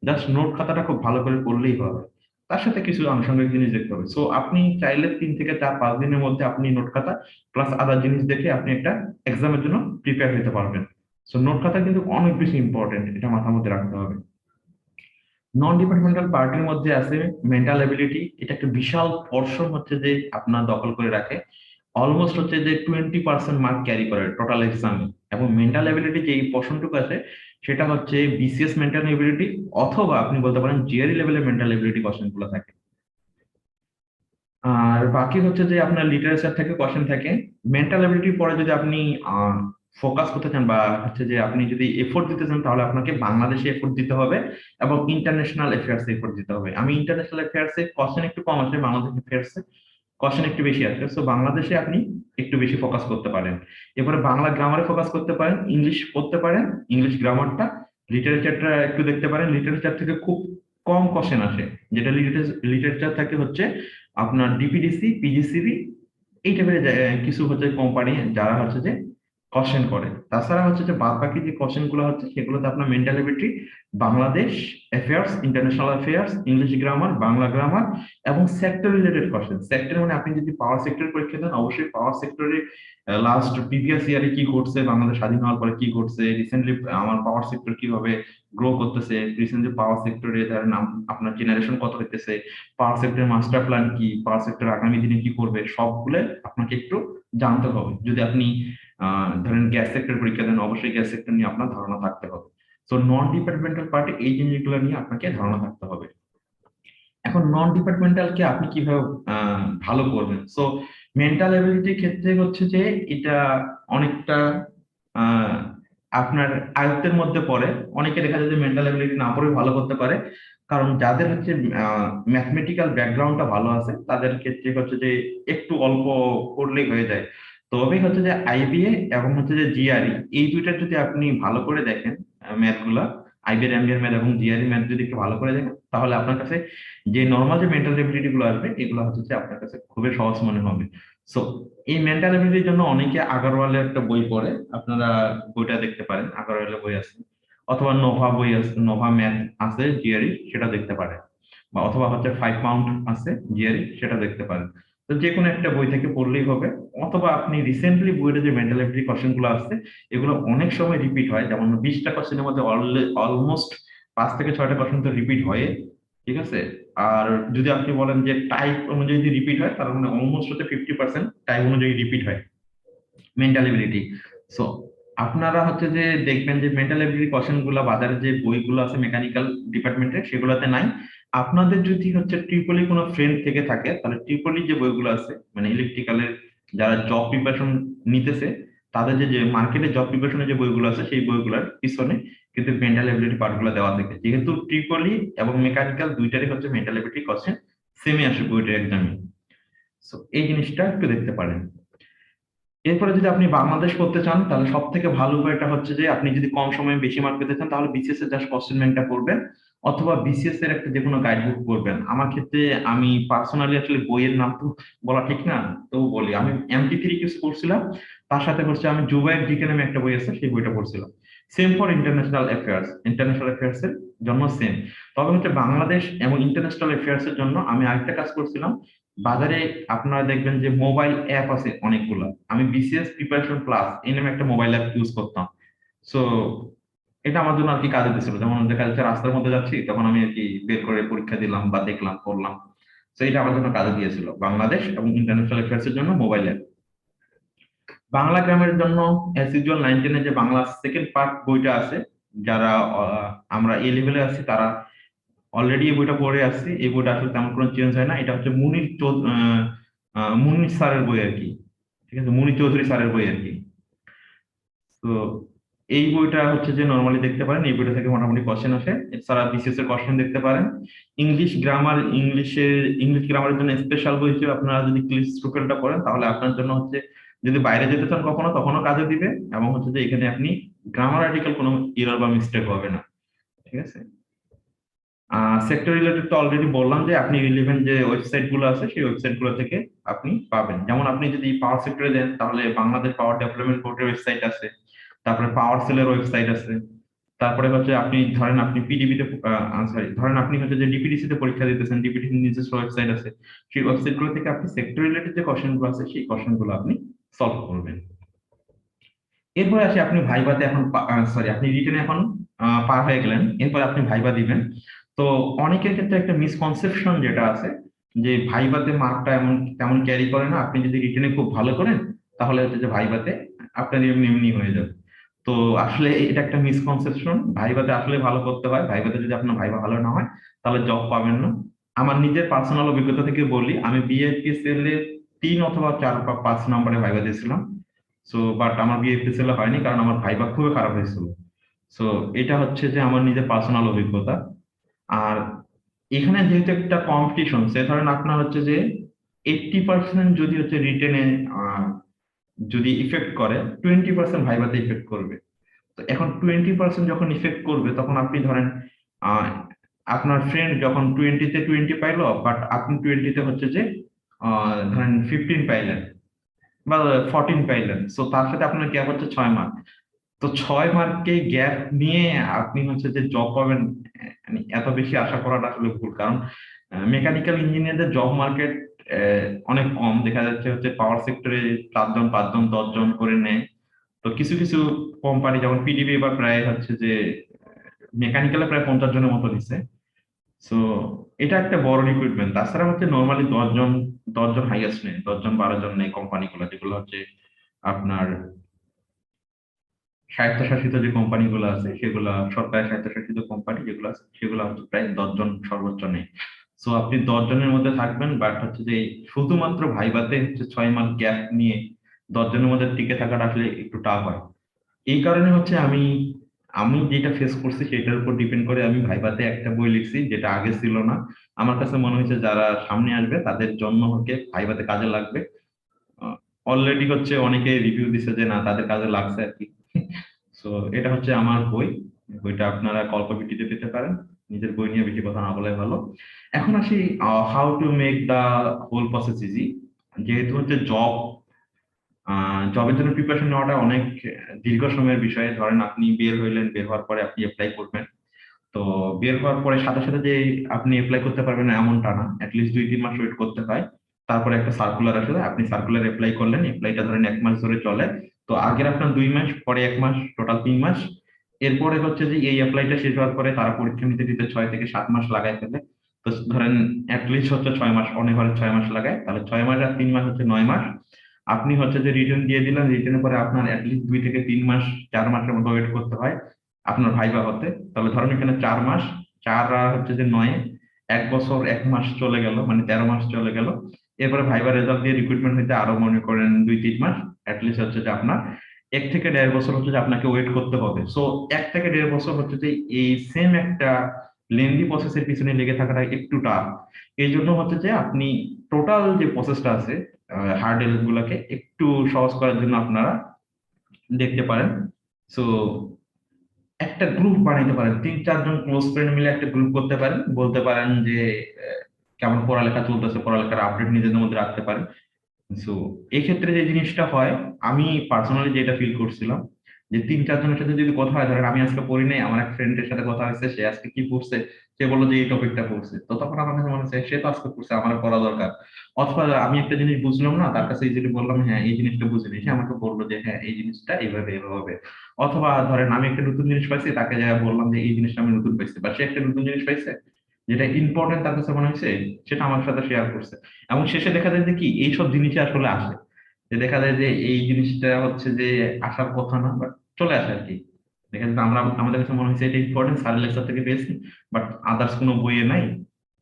জাস্ট নোট খাতাটা খুব ভালো করে পড়লেই হবে, তার সাথে কিছু আনুষঙ্গিক জিনিস দেখতে হবে। সো আপনি চাইলে 3 থেকে 4 5 দিনের মধ্যে আপনি নোট খাতা প্লাস আদার জিনিস দেখে আপনি একটা এক্সামের জন্য প্রিপেয়ার হতে পারবেন। সো নোট খাতা কিন্তু অনেক বেশি ইম্পর্টেন্ট, এটা মাথার মধ্যে রাখতে হবে। নন ডিপার্টমেন্টাল পার্টির মধ্যে আছে মেন্টাল এবিলিটি। এটা একটা বিশাল পোর্শন হচ্ছে যে আপনার দখল করে রাখে, অলমোস্ট হচ্ছে যে 20% মার্ক ক্যারি করে টোটাল এক্সামে। এবং মেন্টাল এবিলিটি যে এই পোর্শনটুকু আছে, সেটা হচ্ছে বিসিএস মেন্টাল এবিলিটি, অথবা আপনি বলতে পারেন জিআরই লেভেলের মেন্টাল এবিলিটি কোশ্চেন গুলো থাকে। আর বাকি হচ্ছে যে আপনার লিটারেচার থেকে কোশ্চেন থাকে। মেন্টাল এবিলিটির পরে যদি আপনি ফোকাস করতে চান বা হচ্ছে যে আপনি যদি এফোর্ট দিতে চান, তাহলে আপনাকে বাংলাদেশে এফোর্ট দিতে হবে এবং ইন্টারন্যাশনাল অ্যাফেয়ার্স এফোর্ট দিতে হবে। আমি ইন্টারন্যাশনাল অ্যাফেয়ার্স এ কোশ্চেন একটু কম আসে, বাংলাদেশ অ্যাফেয়ার্স এ কোশ্চেন একটু বেশি আসে। সো বাংলাদেশে আপনি একটু বেশি ফোকাস করতে পারেন। এরপরে বাংলা গ্রামারে ফোকাস করতে পারেন, ইংলিশ পড়তে পারেন, ইংলিশ গ্রামারটা, লিটারেচারটা একটু দেখতে পারেন। লিটারেচার থেকে খুব কম কোশ্চেন আসে, যেটা লিটারেচার থাকে হচ্ছে আপনার ডিপিডিসি, পিজিসিবি, এই টাইপের কিছু হচ্ছে কোম্পানি যারা হচ্ছে যে কোশ্চেন করে। তাছাড়া হচ্ছে যে বাদ বাকি যে কোশ্চেন গুলো হচ্ছে সেগুলোতে আপনার mental ability, Bangladesh affairs, international affairs, English grammar, Bangla grammar এবং সেক্টর রিলেটেড কোশ্চেন। সেক্টর মানে আপনি যদি পাওয়ার সেক্টর পরীক্ষা দেন, অবশ্যই পাওয়ার সেক্টরে লাস্ট প্রিভিয়াস ইয়ারে কি ঘটছে, বাংলাদেশ স্বাধীন হওয়ার পরে কি ঘটছে, রিসেন্টলি আমার পাওয়ার সেক্টর কিভাবে গ্রো করতেছে, রিসেন্টলি পাওয়ার সেক্টরে ধরেন আপনার জেনারেশন কত হইতেছে, পাওয়ার সেক্টরের মাস্টার প্ল্যান কি, পাওয়ার সেক্টর আগামী দিনে কি করবে, সবগুলো আপনাকে একটু জানতে হবে। যদি আপনি ধরেন গ্যাস সেক্টর পরীক্ষা দেন, অবশ্যই গ্যাস সেক্টর নিয়ে আপনার ধারণা থাকতে হবে। তো নন ডিপার্টমেন্টাল পার্টে এই জিনিসগুলো নিয়ে আপনাকে ধারণা থাকতে হবে। এখন নন ডিপার্টমেন্টালকে আপনি কিভাবে ভালো করবেন? সো মেন্টাল এবিলিটির ক্ষেত্রে হচ্ছে যে এটা অনেকটা আহ, আপনার আয়ত্তের মধ্যে পড়ে। অনেকে দেখা যায় যে মেন্টাল এবিলিটি না পড়ে ভালো করতে পারে, কারণ যাদের হচ্ছে ম্যাথমেটিক্যাল ব্যাকগ্রাউন্ডটা ভালো আছে, তাদের ক্ষেত্রে হচ্ছে যে একটু অল্প পড়লেই হয়ে যায়। তবে হচ্ছে যে আইবিএ এবং হচ্ছে যে জিআরই, এই দুইটা যদি আপনি ভালো করে দেখেন ম্যাথ গুলা, আইবিএর এমবিএর ম্যাথ এবং জিআরই ম্যাথ যদি একটু ভালো করে দেখেন, তাহলে আপনার কাছে যে নর্মাল যে মেন্টাল এবিলিটি গুলো আসবে, এগুলো হচ্ছে যে আপনার কাছে খুবই সহজ মনে হবে। সো এই মেন্টাল এবিলিটির জন্য অনেকে আগারওয়ালের একটা বই পড়ে, আপনারা বইটা দেখতে পারেন, আগারওয়ালের বই আছে, অথবা নোভা বই আছে, নোভা ম্যাথ আছে জিআরই, সেটা দেখতে পারেন, বা অথবা হচ্ছে 5 পাউন্ড আছে জিআরই, সেটা দেখতে পারেন। তো যে কোনো একটা বই থেকে পড়লেই হবে। অথবা আপনি রিসেন্টলি বইটা যে মেন্টাল এবিলিটি কোশ্চেন গুলো আসছে, এগুলো অনেক সময় রিপিট হয়, যেমন 20টা কোশ্চেনের মধ্যে অলমোস্ট 5 থেকে 6টা কোশ্চেন তো রিপিট হয়। ঠিক আছে, আর যদি আপনি বলেন যে টাইপ অনুযায়ী যদি রিপিট হয়, তার মানে অলমোস্ট হচ্ছে 50% টাইপ অনুযায়ী রিপিট হয় মেন্টাল এবিলিটি। সো আপনারা হচ্ছে যে দেখবেন যে মেন্টাল এবিলিটি কোশ্চেন গুলা বাজারে যে বইগুলো আছে মেকানিক্যাল ডিপার্টমেন্টে সেগুলোতে নাই। আপনাদের যদি হচ্ছে ট্রিপলি কোনো ফ্রেন্ড থেকে থাকে, তাহলে ট্রিপলি যে বইগুলো আছে মানে ইলেকট্রিক্যালের যারা জব প্রিপারেশন নিতেছে, তাদের যে যে মার্কেটে জব প্রিপারেশনের যে বইগুলো আছে, সেই বইগুলোর পিছনে কিন্তু মেন্টাল এবিলিটি পার্টগুলো দেওয়া থাকে, যেহেতু ট্রিপলি এবং মেকানিক্যাল দুইটারই হচ্ছে মেন্টাল এবিলিটি কোশ্চেন সেমই আসে বুয়েটের এক্সামে। সো এই জিনিসটা একটু দেখতে পারেন। এরপরে যদি আপনি বাংলাদেশ করতে চান তাহলে সব থেকে ভালো উপায়টা হচ্ছে যে আপনি যদি কম সময়ে বেশি মার্ক পেতে চান তাহলে বিসিএস এর জাস্ট কোশ্চেন ব্যাংকটা পড়বেন, অথবা বিসিএস এর একটা যে কোনো গাইড বুক পড়বেন। আমার ক্ষেত্রে আমি পার্সোনালি আসলে বইয়ের নাম তো বলা ঠিক না, তো বলি আমি MT3 কিছু পড়ছিলাম, তার সাথে হচ্ছে আমি জুবাইর জিকে নামে একটা বই আছে সেই বইটা পড়ছিলাম। Same for international affairs, international affairs এর জন্য সেম। তবে হচ্ছে বাংলাদেশ এবং ইন্টারন্যাশনাল অ্যাফেয়ার্স এর জন্য আমি আরেকটা কাজ করছিলাম। বাজারে আপনারা দেখবেন যে মোবাইল অ্যাপ আছে অনেকগুলো, আমি বিসিএস প্রিপারেশন প্লাস এই নামে একটা মোবাইল অ্যাপ ইউজ করতাম। সো এটা আমার জন্য আর কি কাজে দিচ্ছিল, যেমন দেখা যাচ্ছে রাস্তার মধ্যে যাচ্ছি তখন আমি আর কি বের করে পরীক্ষা দিলাম বা দেখলাম পড়লাম। তো এটা আমার জন্য কাজে দিয়েছিল বাংলাদেশ এবং ইন্টারন্যাশনাল অ্যাফেয়ার্স এর জন্য মোবাইল অ্যাপ। বাংলা গ্রামের জন্য অ্যাজ ইউজুয়াল 9-10 যে বাংলা সেকেন্ড পার্ট বইটা আছে, যারা আমরা এ লেভেলে আছি তারা অলরেডি এই বইটা পড়ে আসছি, এই বইটা আসলে তেমন কোনো চেঞ্জ হয় না। এটা হচ্ছে মুনির স্যারের বই আর কি, ঠিক আছে, মুনির চৌধুরী স্যারের বই আর কি। তো এই বইটা হচ্ছে যে নর্মালি দেখতে পারেন, এই বইটা থেকে মোটামুটি কোশ্চেন আসে। এছাড়া বিসিএস এর কোশ্চেন দেখতে পারেন। ইংলিশ গ্রামারের জন্য স্পেশাল বই হিসেবে আপনারা যদি ক্লিস স্টুকেলটা পড়েন তাহলে আপনার জন্য হচ্ছে, যদি বাইরে যেতে চান কখনো তখনও কাজে দিবে, এবং হচ্ছে যে এখানে আপনি গ্রামারাটিক্যাল কোনো এরর বা মিস্টেক হবে না, ঠিক আছে। সেক্টর রিলেটেড তো অলরেডি বললাম যে আপনি রিলেভেন্ট যে ওয়েবসাইট গুলো আছে সেই ওয়েবসাইট গুলো থেকে আপনি পাবেন। যেমন আপনি যদি পাওয়ার সেক্টরে দেন তাহলে বাংলাদেশ পাওয়ার ডেভেলপমেন্ট বোর্ডের ওয়েবসাইট আছে, তারপরে পাওয়ার সেলের ওয়েবসাইট আছে, তারপরে হচ্ছে আপনি ধরেন আপনি পিডিবিতে, সরি ধরেন আপনি হচ্ছে যে ডিপিডিসি তে পরীক্ষা দিতেছেন, ডিপিডিসি নিজস্ব ওয়েবসাইট আছে, সেই ওয়েবসাইট গুলো থেকে আপনি সেক্টর রিলেটেড যে কোশ্চেন গুলো আছে সেই কোশ্চেন গুলো আপনি সলভ করবেন। এরপরে আসি আপনি ভাইভাতে এখন, সরি আপনি রিটেনে এখন পার হয়ে গেলেন, এরপর আপনি ভাইভা দিবেন। তো অনেকের ক্ষেত্রে একটা মিসকনসেপশন যেটা আছে যে ভাইভাতে মার্কটা এমন তেমন ক্যারি করে না, আপনি যদি রিটেনে খুব ভালো করেন তাহলে হচ্ছে যে ভাইভাতে আপনার এমনি এমনি হয়ে যাবে। তো আসলে এটা একটা মিসকনসেপশন, ভাইভাতে আসলে ভালো করতে হয়, ভাইভাতে যদি আপনার ভাইভা ভালো না হয় তাহলে জব পাবেন না। আমার নিজের পার্সোনাল অভিজ্ঞতা থেকে বলি, আমি বিএপিএসএল এ 3 অথবা 4 বা 5 নম্বরে ভাইভা দিয়েছিলাম। সো বাট আমার বিএপিএসএল এ হয়নি কারণ আমার ভাইভা খুবই খারাপ হয়েছিল। সো এটা হচ্ছে যে আমার নিজের পার্সোনাল অভিজ্ঞতা। আর এখানে যেহেতু একটা কম্পিটিশন, সে ধরেন আপনার হচ্ছে যে 80% যদি হচ্ছে রিটেনে যদি ইফেক্ট করে, 20% ভাইভাতে ইফেক্ট করবে। তো এখন 20% যখন ইফেক্ট করবে তখন আপনি ধরেন আহ, আপনার ফ্রেন্ড যখন 20-তে 20 পাইলো, বাট আপনি 20-তে হচ্ছে যে ধরেন 15 পাইলেন বা 14 পাইলেন, সো তার সাথে আপনার গ্যাপ হচ্ছে 6 মার্ক। তো 6 মার্কে গ্যাপ নিয়ে আপনি হচ্ছে যে জব পাবেন, মানে এত বেশি আশা করাটা আসলে ভুল। কারণ মেকানিক্যাল ইঞ্জিনিয়ারদের জব মার্কেট অনেক কম, দেখা যাচ্ছে হচ্ছে পাওয়ার সেক্টরে 4 জন 5 জন 10 জন করে নেয়। তো কিছু কিছু কোম্পানি যেমন পিডিবি এবার প্রায় হচ্ছে যে মেকানিক্যালে প্রায় 50 জনের মতো দিচ্ছে। সো এটা একটা বড় রিক্রুটমেন্ট। তাছাড়া হচ্ছে নর্মালি 10 জন, 10 জন হাইয়েস্ট নেই, 10 জন 12 জন নেই কোম্পানিগুলো, যেগুলো হচ্ছে আপনার স্বায়ত্তশাসিত যে কোম্পানিগুলো আছে সেগুলো, সরকারি স্বায়ত্তশাসিত কোম্পানি যেগুলো আছে সেগুলো হচ্ছে প্রায় 10 জন সর্বোচ্চ নেই। সো আপনি 10 জনের মধ্যে থাকবেন, বাট হচ্ছে যে শুধুমাত্র ভাইভাতে হচ্ছে 6 মাস গ্যাপ নিয়ে 10 জনের মধ্যে টিকে থাকাটা আসলে একটু টাফ হয়। এই কারণে হচ্ছে আমি আমি যেটা ফেস করছি সেটার উপর ডিপেন্ড করে আমি ভাইভাতে একটা বই লিখছি যেটা আগে ছিল না। আমার কাছে মনে হয়েছে যারা সামনে আসবে তাদের জন্য হচ্ছে ভাইভাতে কাজে লাগবে। অলরেডি হচ্ছে অনেকে রিভিউ দিছে যে না তাদের কাজে লাগছে আর কি। সো এটা হচ্ছে আমার বই, বইটা আপনারা কল্পবিটিতে পেতে পারেন। নিজের বই নিয়ে বেশি কথা না বলে ভালো। এখন আসি how to make the whole process easy. যেহেতু হচ্ছে জবের জন্য প্রিপারেশন নেওয়াটা অনেক দীর্ঘ সময়ের বিষয়। ধরেন আপনি বের হইলেন, বের হওয়ার পরে আপনি অ্যাপ্লাই করবেন। তো বের হওয়ার পরে সাথে সাথে যে আপনি অ্যাপ্লাই করতে পারবেন না এমনটা না, অ্যাটলিস্ট 2-3 মাস ওয়েট করতে হয়। তারপরে একটা সার্কুলার আসলে আপনি সার্কুলার অ্যাপ্লাই করলেন, অ্যাপ্লাইটা ধরেন 1 মাস ধরে চলে। তো আগের আপনার 2 মাস, পরে 1 মাস, টোটাল 3 মাস। এরপরে হচ্ছে যে এই অ্যাপ্লাইটা শেষ হওয়ার পরে তারা পরীক্ষা নিতে দিতে 6 থেকে 7 মাস লাগায় ফেলে। তো ধরেন অ্যাটলিস্ট হচ্ছে 6 মাস, অনেক হলে 6 মাস লাগায়, তাহলে 6 মাস আর 3 মাস হচ্ছে 9 মাস। আপনি হচ্ছে যে রিটার্ন দিয়ে দিলেন, রিটার্নের পরে আপনার অ্যাটলিস্ট 2 থেকে 3 মাস, 4 মাসের মতো ওয়েট করতে হয় আপনার ভাইবা হতে। তাহলে ধরেন এখানে 4 মাস, 4 আর হচ্ছে যে 9, 1 বছর 1 মাস চলে গেল, মানে 13 মাস চলে গেল। এরপরে ভাইবা রেজাল্ট দিয়ে রিক্রুটমেন্ট হইতে আরো মনে করেন 2-3 মাস, অ্যাটলিস্ট হচ্ছে যে আপনার 1 থেকে 1.5 বছর হচ্ছে যে আপনাকে ওয়েট করতে হবে। সো 1 থেকে 1.5 বছর হচ্ছে যে এই সেম একটা লেন্দি প্রসেসের পিছনে লেগে থাকাটা একটু টাফ। এই জন্য হচ্ছে যে আপনি টোটাল যে প্রসেসটা আছে, হার্ডেল গুলাকে একটু সহজ করার জন্য আপনারা দেখতে পারেন। সো একটা গ্রুপ বানাইতে পারেন, 3-4 জন ক্লোজ ফ্রেন্ড মিলে একটা গ্রুপ করতে পারেন, বলতে পারেন যে কেমন পড়ালেখা চলতেছে, পড়ালেখার আপডেট নিজেদের মধ্যে রাখতে পারেন। সো এক্ষেত্রে যে জিনিসটা হয়, আমি পার্সোনালি যেটা ফিল করছিলাম, যে 3-4 জনের সাথে যদি কথা হয়, ধরেন আমি আজকে পড়ি নাই, আমার এক ফ্রেন্ডের সাথে কথা হয়েছে, সে আজকে কি পড়ছে, সে বললো যে এই টপিকটা পড়ছে, তো তখন আমার কাছে মনে হচ্ছে সে তো আজকে পড়ছে, আমার পড়া দরকার। অথবা আমি একটা জিনিস বুঝলাম না, তার কাছে ইজিলি বললাম হ্যাঁ এই জিনিসটা বুঝিনি, সে আমাকে বললো যে হ্যাঁ এই জিনিসটা এইভাবে এভাবে হবে। অথবা ধরেন আমি একটা নতুন জিনিস পাইছি, তাকে যা বললাম যে এই জিনিসটা আমি নতুন পাইছি, বা সে একটা নতুন জিনিস পাইছে যেটা ইম্পর্টেন্ট তার কাছে মনে হয়েছে, সেটা আমার সাথে শেয়ার করছে। এবং শেষে দেখা যায় যে কি এইসব জিনিসই আসলে আসে, যে দেখা যায় যে এই জিনিসটা হচ্ছে যে আসার কথা না, বাট চলে আসে আর কি। দেখা যায় যে আমরা, আমাদের কাছে মনে হচ্ছে এটা ইম্পর্টেন্ট, স্যারের লেকচার থেকে পেয়েছি, বাট আদার্স কোনো বইয়ে নাই,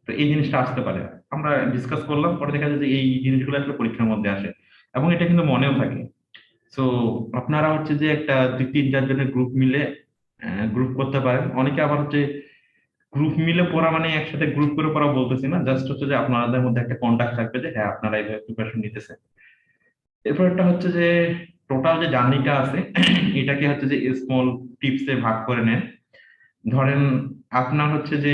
তো এই জিনিসটা আসতে পারে। আমরা ডিসকাস করলাম, পরে দেখা যায় যে এই জিনিসগুলো আসলে পরীক্ষার মধ্যে আসে, এবং এটা কিন্তু মনেও থাকে। তো আপনারা হচ্ছে যে একটা 2-3-4 জনের গ্রুপ মিলে গ্রুপ করতে পারেন। অনেকে আবার হচ্ছে গ্রুপ মিলে পড়া মানে একসাথে গ্রুপ করে পড়া বলতেছি না, জাস্ট হচ্ছে যে আপনাদের মধ্যে একটা কন্টাক্ট থাকবে যে হ্যাঁ আপনারা এইভাবে প্রিপারেশন নিতেছেন। এরপর একটা হচ্ছে যে টোটাল যে জার্নিটা আছে এটাকে হচ্ছে যে স্মল টিপসে ভাগ করে নেন। ধরেন আপনার হচ্ছে যে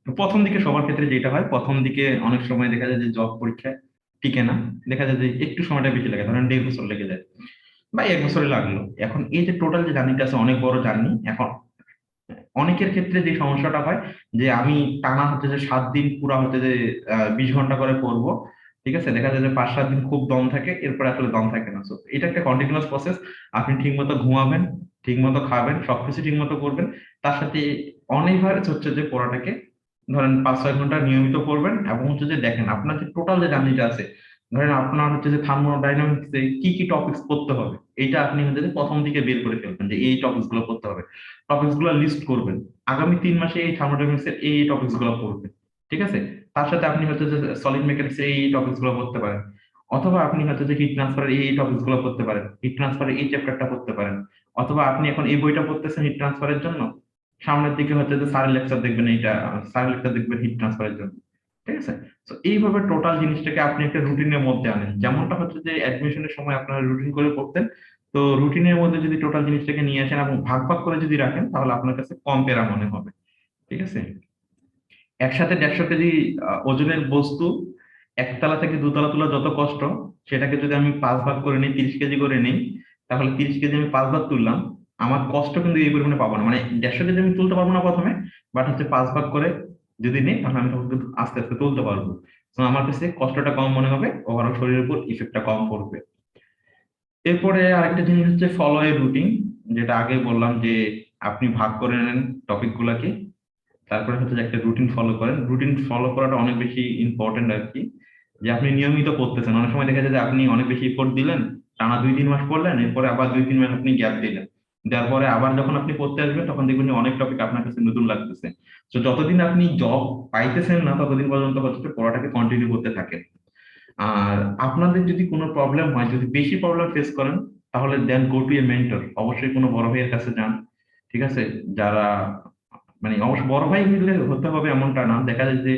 প্রথম দিকে সবার ক্ষেত্রে যেটা হয়, প্রথম দিকে অনেক সময় দেখা যায় যে জব পরীক্ষায় টিকে না, দেখা যায় যে একটু সময়টা বেশি লাগে, ধরেন 1.5 বছর লেগে যায় বা 1 বছরে লাগলো। এখন এই যে টোটাল যে জার্নিটা আছে অনেক বড় জার্নি। এখন অনেকের ক্ষেত্রে যে সমস্যাটা হয়, যে আমি টানা হচ্ছে যে 7 দিন পুরা হচ্ছে যে 20 ঘন্টা করে পড়বো, ঠিক আছে, দেখা যায় যে 5-7 দিন খুব দম থাকে, এরপরে আসলে দম থাকে না। So, এটা একটা কন্টিনিউয়াস প্রসেস। আপনি ঠিক মতো ঘুমাবেন, ঠিক মতো খাবেন, সবকিছু ঠিক মতো করবেন, তার সাথে অনিভারেজ হচ্ছে যে পড়াটাকে ধরেন 5-6 ঘন্টা নিয়মিত করবেন। এবং হচ্ছে যে দেখেন আপনার যে টোটাল যে জার্নিটা আছে, ধরেন আপনার হচ্ছে যে থার্মোডাইনামিক্সে কি কি টপিকস পড়তে হবে, এটা আপনি হচ্ছে যে প্রথম দিকে বের করে ফেলবেন যে এই টপিকস গুলো পড়তে হবে, টপিকস গুলো লিস্ট করবেন, আগামী 3 মাসে এই থার্মোডাইনামিক্স এর এই টপিকস গুলো পড়বেন, ঠিক আছে। তার সাথে আপনি হচ্ছে যে সলিড মেকানিক্স এর এই টপিকস গুলো পড়তে পারেন। অথবা আপনি হচ্ছে যে হিট ট্রান্সফারের এই টপিকস গুলো পড়তে পারেন, হিট ট্রান্সফারের এই চ্যাপ্টারটা পড়তে পারেন। অথবা আপনি এখন এই বইটা পড়তেছেন হিট ট্রান্সফারের জন্য, সামনের দিকে হচ্ছে যে স্যারের লেকচার দেখবেন, এইটা স্যারের লেকচার দেখবেন হিট ট্রান্সফারের জন্য, ঠিক আছে। তো এইভাবে টোটাল জিনিসটাকে আপনি একটা রুটিনের মধ্যে আনেন, যেমনটা হচ্ছে যে অ্যাডমিশনের সময় আপনারা রুটিন করে পড়তেন। তো রুটিনের মধ্যে যদি টোটাল জিনিসটাকে নিয়ে আসেন এবং ভাগ ভাগ করে যদি রাখেন, তাহলে আপনার কাছে কম পেরা মনে হবে, ঠিক আছে। একসাথে 150 কেজি ওজনের বস্তু একতলা থেকে দুতলা তোলা যত কষ্ট, সেটাকে যদি আমি 5 ভাগ করে নিই, 30 কেজি করে নিই, তাহলে 30 কেজি আমি 5 ভাগ তুললাম, আমার কষ্ট কিন্তু এই পরিমাণে পাবো না, মানে 150 কেজি আমি তুলতে পারবো না প্রথমে, বাট হচ্ছে 5 ভাগ করে যদি নিই, তাহলে আমি তখন কিন্তু আস্তে আস্তে তুলতে পারবো। তো আমার কাছে কষ্টটা কম মনে হবে, ওভারঅল শরীরের উপর ইফেক্টটা কম পড়বে। এরপরে আরেকটা জিনিস হচ্ছে ফলো এ রুটিন, যেটা আগে বললাম যে আপনি ভাগ করে নেন টপিক গুলাকে, তারপরে হচ্ছে যে একটা রুটিন ফলো করেন। রুটিন ফলো করাটা অনেক বেশি ইম্পর্টেন্ট আর কি, যে আপনি নিয়মিত পড়তেছেন। অনেক সময় দেখা যায় যে আপনি অনেক বেশি এফোর্ট দিলেন, টানা 2-3 মাস পড়লেন, এরপরে আবার 2-3 মাস আপনি গ্যাপ দিলেন, দেওয়ার পরে আবার যখন আপনি পড়তে আসবেন, তখন দেখবেন যে অনেক টপিক আপনার কাছে নতুন লাগতেছে। তো যতদিন আপনি জব পাইতেছেন না, ততদিন পর্যন্ত হচ্ছে পড়াটাকে কন্টিনিউ করতে থাকেন। আর আপনাদের যদি কোনো প্রবলেম হয়, যদি বেশি প্রবলেম ফেস করেন, তাহলে দেন গো টু এ মেন্টর, অবশ্যই কোনো বড় ভাইয়ের কাছে যান, ঠিক আছে। যারা, মানে অবশ্য বড় ভাই মিলে হতে হবে এমনটা না, দেখা যায় যে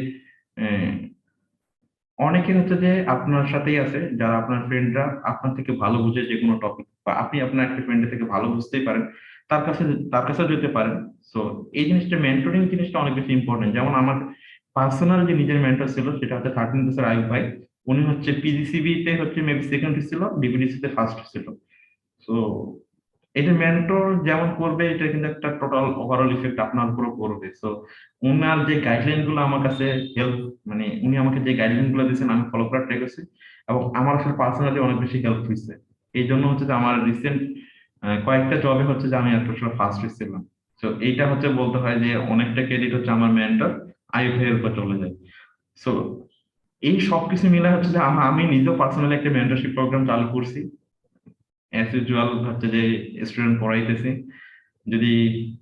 আহ, অনেকে হচ্ছে যে আপনার সাথেই আছে, যারা আপনার ফ্রেন্ডরা আপনার থেকে ভালো বুঝে যে কোনো টপিক, বা আপনি আপনার একটা ফ্রেন্ডের থেকে ভালো বুঝতেই পারেন, তার কাছে, তার কাছেও যেতে পারেন। সো এই জিনিসটা, মেন্টরিং জিনিসটা অনেক বেশি ইম্পর্টেন্ট। যেমন আমার পার্সোনাল যে নিজের মেন্টর ছিল, সেটা হচ্ছে 13 বছর আয়ুব ভাই। উনি হচ্ছে পিজিসিবি তে হচ্ছে মেবি সেকেন্ড ছিল, ডিবিডিসি তে ফার্স্ট ছিল। তো এটা মেন্টর যেমন করবে, এটা কিন্তু একটা টোটাল ওভারঅল ইফেক্ট আপনার উপরও পড়বে। সো উনার যে গাইডলাইন গুলো আমার কাছে হেল্প, মানে উনি আমাকে যে গাইডলাইন গুলো দিয়েছেন আমি ফলো করার ট্রাই করছি, এবং আমার আসলে পার্সোনালি অনেক বেশি হেল্প হয়েছে। এই জন্য হচ্ছে যে আমার রিসেন্ট কয়েকটা জবে হচ্ছে যে আমি আসলে ফার্স্ট হয়েছিলাম। তো এইটা হচ্ছে বলতে হয় যে অনেকটা ক্রেডিট হচ্ছে আমার মেন্টর আইয়ুব ভাইয়ের উপর চলে যায়। সো এই সবকিছু মিলে হচ্ছে যে আমি নিজেও পার্সোনালি একটা মেন্টরশিপ প্রোগ্রাম চালু করছি, অ্যাজ ইউজুয়াল হচ্ছে যে স্টুডেন্ট পড়াইতেছি। যদি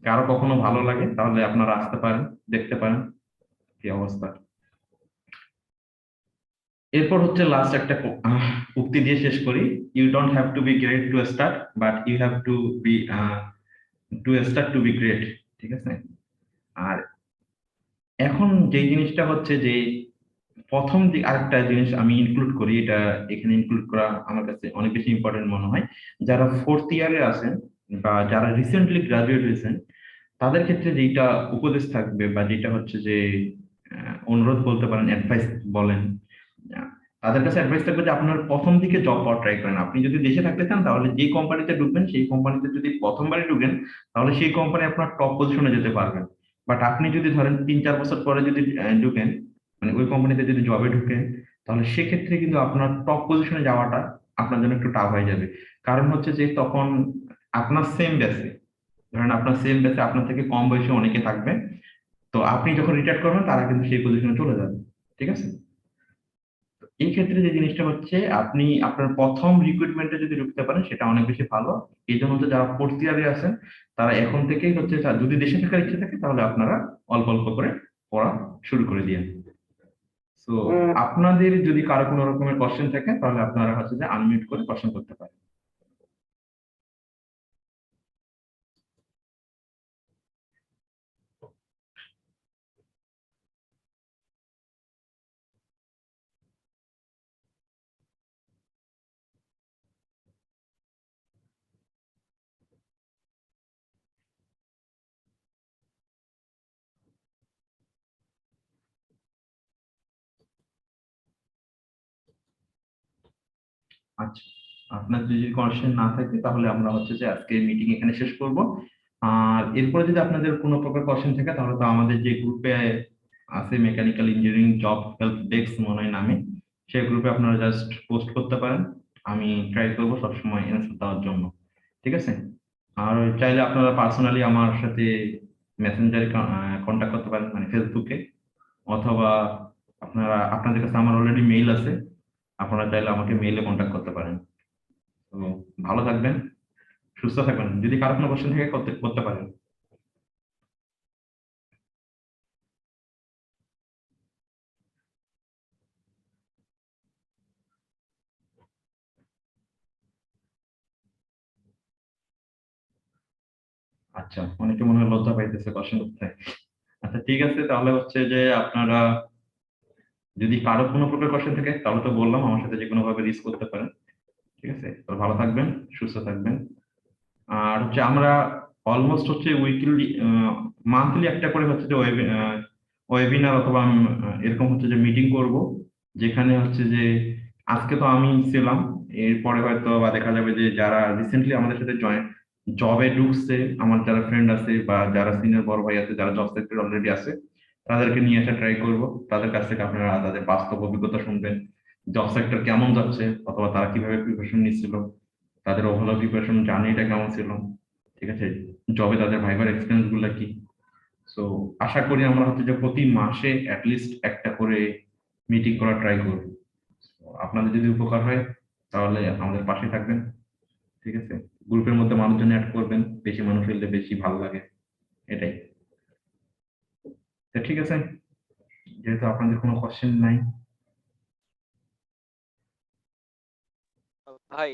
কারো কখনো ভালো লাগে, তাহলে আপনারা আসতে পারেন, দেখতে পারেন কি অবস্থা। এরপর হচ্ছে লাস্ট একটা উক্তি দিয়ে শেষ করি। You don't have to be great to start, but you have to be to start to be great. ঠিক আছে? আর এখন যে জিনিসটা হচ্ছে যে প্রথম দিক আরেকটা জিনিস আমি ইনক্লুড করি, এটা এখানে ইনক্লুড করা আমার কাছে অনেক বেশি ইম্পর্টেন্ট মনে হয়। যারা ফোর্থ ইয়ারে আছেন বা যারা রিসেন্টলি গ্রাজুয়েট হয়েছেন, তাদের ক্ষেত্রে যেটা উপদেশ থাকবে বা যেটা হচ্ছে যে অনুরোধ বলতে পারেন, অ্যাডভাইস বলেন, আহ, তাদের কাছে অ্যাডভাইস থাকবে যে আপনার প্রথম দিকে জব পাওয়ার ট্রাই করেন। আপনি যদি দেশে থাকতে চান তাহলে যে কোম্পানিতে ঢুকবেন সেই কোম্পানিতে যদি প্রথমবারই ঢুকেন তাহলে সেই কোম্পানি আপনার টপ পজিশনে যেতে পারবেন। বাট আপনি যদি ধরেন 3-4 বছর পরে যদি ঢুকেন, মানে ওই কোম্পানিতে যদি জবে ঢুকেন, তাহলে সেক্ষেত্রে কিন্তু আপনার টপ পজিশনে যাওয়াটা আপনার জন্য একটু টাফ হয়ে যাবে। কারণ হচ্ছে যে তখন আপনার সেম ব্যাচে, ধরেন আপনার সেম ব্যাচে আপনার থেকে কম বয়সী অনেকে থাকবে। তো আপনি যখন রিটায়ার করবেন তারা কিন্তু সেই পজিশনে চলে যাবে। ঠিক আছে? তো এই ক্ষেত্রে যে জিনিসটা হচ্ছে, আপনি আপনার প্রথম রিক্রুটমেন্টে যদি ঢুকতে পারেন সেটা অনেক বেশি ভালো। এই জন্য হচ্ছে যারা ফোর্থ ইয়ারে আছেন তারা এখন থেকেই হচ্ছে যদি দেশে থাকার ইচ্ছে থাকে তাহলে আপনারা অল্প অল্প করে পড়া শুরু করে দিন। তো আপনাদের যদি কারো কোনো রকমের কোশ্চেন থাকে তাহলে আপনারা হচ্ছে যে আনমিউট করে কোশ্চেন করতে পারেন। আচ্ছা, আপনার যদি কোশ্চেন না থাকে তাহলে আমরা হচ্ছে যে আজকে মিটিং এখানে শেষ করব। আর এরপরে যদি আপনাদের কোনো প্রকার কোশ্চেন থাকে তাহলে তো আমাদের যে গ্রুপে আছে, mechanical engineering job help desk মনে হয় নামে, সেই গ্রুপে আপনারা জাস্ট পোস্ট করতে পারেন। আমি ট্রাই করবো সবসময় অ্যান্সার দেওয়ার জন্য। ঠিক আছে? আর চাইলে আপনারা পার্সোনালি আমার সাথে মেসেঞ্জারে কন্ট্যাক্ট করতে পারেন, মানে ফেসবুকে, অথবা আপনাদের কাছে আমার অলরেডি মেইল আছে, আপনারা চাইলে আমাকে মেইলে কন্ট্যাক্ট করতে পারেন। তো ভালো থাকবেন, সুস্থ থাকবেন। যদি কারো কোনো কোশ্চেন থাকে করতে করতে পারেন। আচ্ছা, অনেকে মনে হয় লজ্জা পাইতেছে কোশ্চেন করতে। আচ্ছা ঠিক আছে, তাহলে হচ্ছে যে আপনারা যদি কারো কোনো প্রকার কোশ্চেন থাকে তাহলে তো বললাম আমার সাথে যে কোনো ভাবে রিচ করতে পারেন। ঠিক আছে? তো ভালো থাকবেন, সুস্থ থাকবেন। আর হচ্ছে আমরা অলমোস্ট হচ্ছে উইকলি, মান্থলি একটা করে হচ্ছে যে ওয়েবিনার অথবা এরকম হচ্ছে যে মিটিং করব, যেখানে হচ্ছে যে আজকে তো আমি ছিলাম, এরপরে হয়তো বা দেখা যাবে যে যারা রিসেন্টলি আমাদের সাথে জবে ঢুকছে, আমার যারা ফ্রেন্ড আছে বা যারা সিনিয়র বড় ভাই আছে যারা জব সেক্টর অলরেডি আছে, তাদেরকে নিয়ে আসা ট্রাই করব। তাদের কাছ থেকে আপনারা তাদের বাস্তব অভিজ্ঞতা শুনবেন, জব সেক্টর কেমন যাচ্ছে অথবা তারা কিভাবে প্রিপারেশন নিচ্ছিল, তাদের ওভারঅল প্রিপারেশন জার্নিটা কেমন ছিল। ঠিক আছে? জবে তাদের ভাইবার এক্সপিরিয়েন্স গুলা কি। সো আশা করি আমরা হচ্ছে যে প্রতি মাসে অ্যাটলিস্ট একটা করে মিটিং করা ট্রাই করব। আপনাদের যদি উপকার হয় তাহলে আমাদের পাশে থাকবেন। ঠিক আছে? গ্রুপের মধ্যে মানুষজন অ্যাড করবেন, বেশি মানুষ হলে বেশি ভালো লাগে, এটাই। তো ঠিক আছে, যেহেতু আপনাদের কোনো কোশ্চেন নাই। ভাই,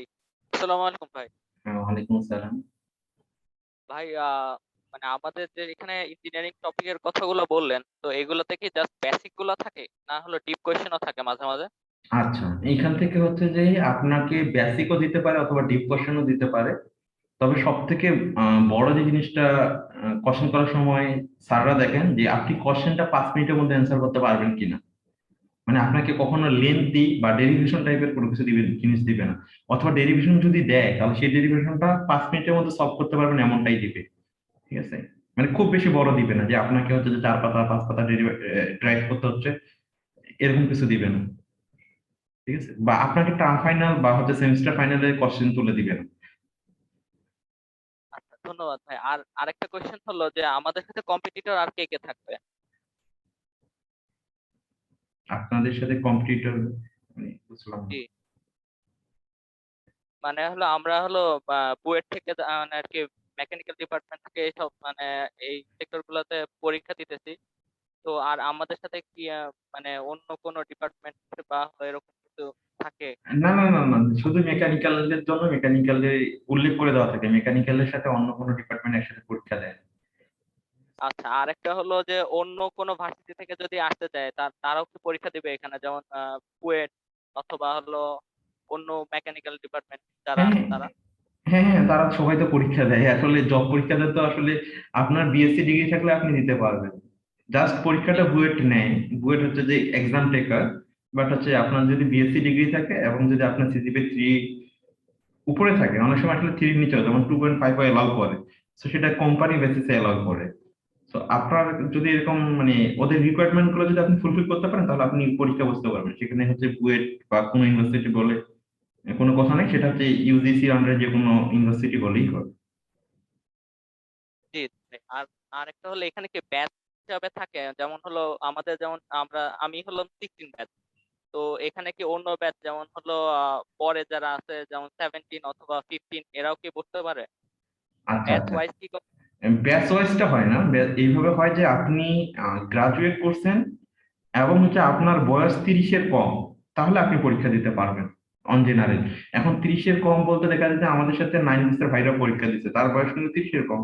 আসসালামু আলাইকুম ভাই। ওয়ালাইকুম আসসালাম। ভাই, মানে আমাদের যে এখানে ইঞ্জিনিয়ারিং টপিকের কথাগুলো বললেন, তো এগুলোতে কি জাস্ট বেসিক গুলা থাকে, না হলো ডিপ কোয়েশ্চেনও থাকে মাঝে মাঝে? আচ্ছা, এইখান থেকে হচ্ছে যে আপনাকে বেসিকও দিতে পারে অথবা ডিপ কোশ্চেনও দিতে পারে। তবে সব থেকে বড় যে জিনিসটা, কোশ্চেন করার সময় স্যাররা দেখেন যে আপনি কোশ্চেনটা 5 মিনিটের মধ্যে অ্যান্সার করতে পারবেন কিনা। মানে আপনাকে কখনো লেন্থি বা ডেরিভেশন টাইপের কোনো কিছু জিনিস দিবে না। অথবা ডেরিভেশন যদি দেয় তাহলে সেই ডেরিভেশনটা 5 মিনিটের মধ্যে সলভ করতে পারবেন এমনটাই দিবে। ঠিক আছে? মানে খুব বেশি বড় দিবে না যে আপনাকে হচ্ছে যে 4 পাতা 5 পাতা ড্রাইভ করতে হচ্ছে, এরকম কিছু দিবে না। ঠিক আছে? বা আপনাকে টার্ম ফাইনাল বা হচ্ছে সেমিস্টার ফাইনালের কোশ্চেন তুলে দিবে না। আচ্ছা, ধন্যবাদ ভাই। আর আরেকটা কোয়েশ্চেন হলো যে আমাদের সাথে কম্পিটিটর আর কে কে থাকবে? আপনাদের সাথে কম্পিটিটর, মানে বুঝলাম না। জি, মানে হলো আমরা হলো বুয়েট থেকে মানে আর কি মেকানিক্যাল ডিপার্টমেন্ট থেকে এইসব মানে এই সেক্টর গুলোতে পরীক্ষা দিতেছি। তো আর আমাদের সাথে কি মানে অন্য কোনো ডিপার্টমেন্ট বা এরকম কিছু থাকে? না না না না, শুধু মেকানিক্যালের জন্য মেকানিক্যালে উল্লেখ করে দেওয়া থাকে, মেকানিক্যালের সাথে অন্য কোনো ডিপার্টমেন্ট একসাথে পরীক্ষা দেয় না। আচ্ছা, আরেকটা হলো যে অন্য কোনো ভার্সিটি থেকে যদি আসতে চায় তারাও কি পরীক্ষা দিবে এখানে, যেমন কুয়েট অথবা হলো অন্য মেকানিক্যাল ডিপার্টমেন্ট যারা হ্যাঁ আছে তারা? হ্যাঁ হ্যাঁ, তারা সবাই তো পরীক্ষা দেয় আসলে, জব পরীক্ষাটা তো আসলে আপনার বিএসসি ডিগ্রি থাকলে আপনি দিতে পারবেন। জাস্ট জি পরীক্ষাটা বুয়েট নেয়, বুয়েট হচ্ছে যে এক্সাম টেকার। বাট হচ্ছে আপনার যদি বিএসসি ডিগ্রি থাকে এবং যদি আপনার সিজিপিএ 3 উপরে থাকে, অনেক সময় আসলে 3 নিচে হয়, যেমন 2.5 এলাও করে, তো সেটা কোম্পানি বেসিসে এলাও করে। তো আপনার যদি এরকম মানে ওদের রিকোয়ারমেন্ট গুলো যদি আপনি ফুলফিল করতে পারেন, তাহলে আপনি পরীক্ষা বসতে পারবেন। সেখানে হচ্ছে বুয়েট বা কোনো ইউনিভার্সিটি বলে কোনো কথা নেই, সেটা হচ্ছে ইউজিসি আন্ডারে যে কোনো ইউনিভার্সিটি বলেই হবে। জি ভাই। আর আরেকটা হলো এখানে কি ব্যাচ হিসাবে থাকে, যেমন হলো আমাদের যেমন আমি হলাম 16 ব্যাচ, তো এখানে কি অন্য ব্যাচ যেমন হলো পরে যারা আছে যেমন 17 অথবা 15 এরাও কি বসতে পারে? আচ্ছা ব্যাচ আচ্ছা, ওয়াইজ কি ব্যাচ ওয়াইজটা হয় না, এইভাবে হয় যে আপনি গ্রাজুয়েট করছেন এবং হচ্ছে আপনার বয়স 30-এর কম, তাহলে আপনি পরীক্ষা দিতে পারবেন অন জেনারেল। এখন 30-এর কম বলতে দেখা যাচ্ছে আমাদের সাথে 9 ব্যাচের ভাইরা পরীক্ষা দিচ্ছে, তার বয়স কিন্তু 30-এর কম,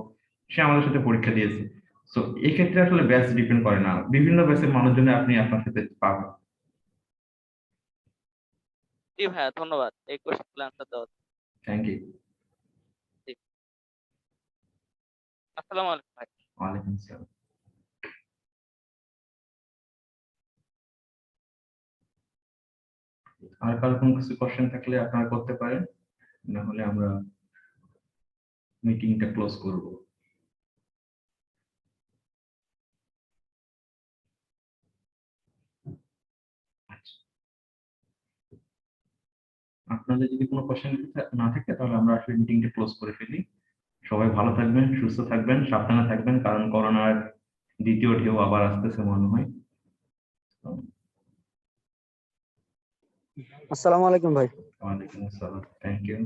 সে আমাদের সাথে পরীক্ষা দিয়েছে। তো এক্ষেত্রে আসলে ব্যাচ ডিপেন্ড করে না, বিভিন্ন ব্যাচের মানুষজনে আপনি আপনার সাথে পাবেন। জি ভাইয়া, ধন্যবাদ এই কোশ্চেন আনসার দেওয়ার জন্য। Thank you. জি, আসসালামু আলাইকুম ভাই। ওয়ালাইকুম আসসালাম। আর কারো কোনো কিছু কোশ্চেন থাকলে আপনারা করতে পারেন, না হলে আমরা মিটিংটা ক্লোজ করব। আচ্ছা, আপনাদের যদি কোনো কোশ্চেন না থাকে তাহলে আমরা আসলে মিটিংটা ক্লোজ করে ফেলি। সবাই ভালো থাকবেন, সুস্থ থাকবেন, সাবধানে থাকবেন, কারণ করোনার দ্বিতীয় ঢেউ আবার আসতেছে মনে হয়। তো, আসসালামু আলাইকুম ভাই। ওয়ালাইকুম আসসালাম, থ্যাংক ইউ।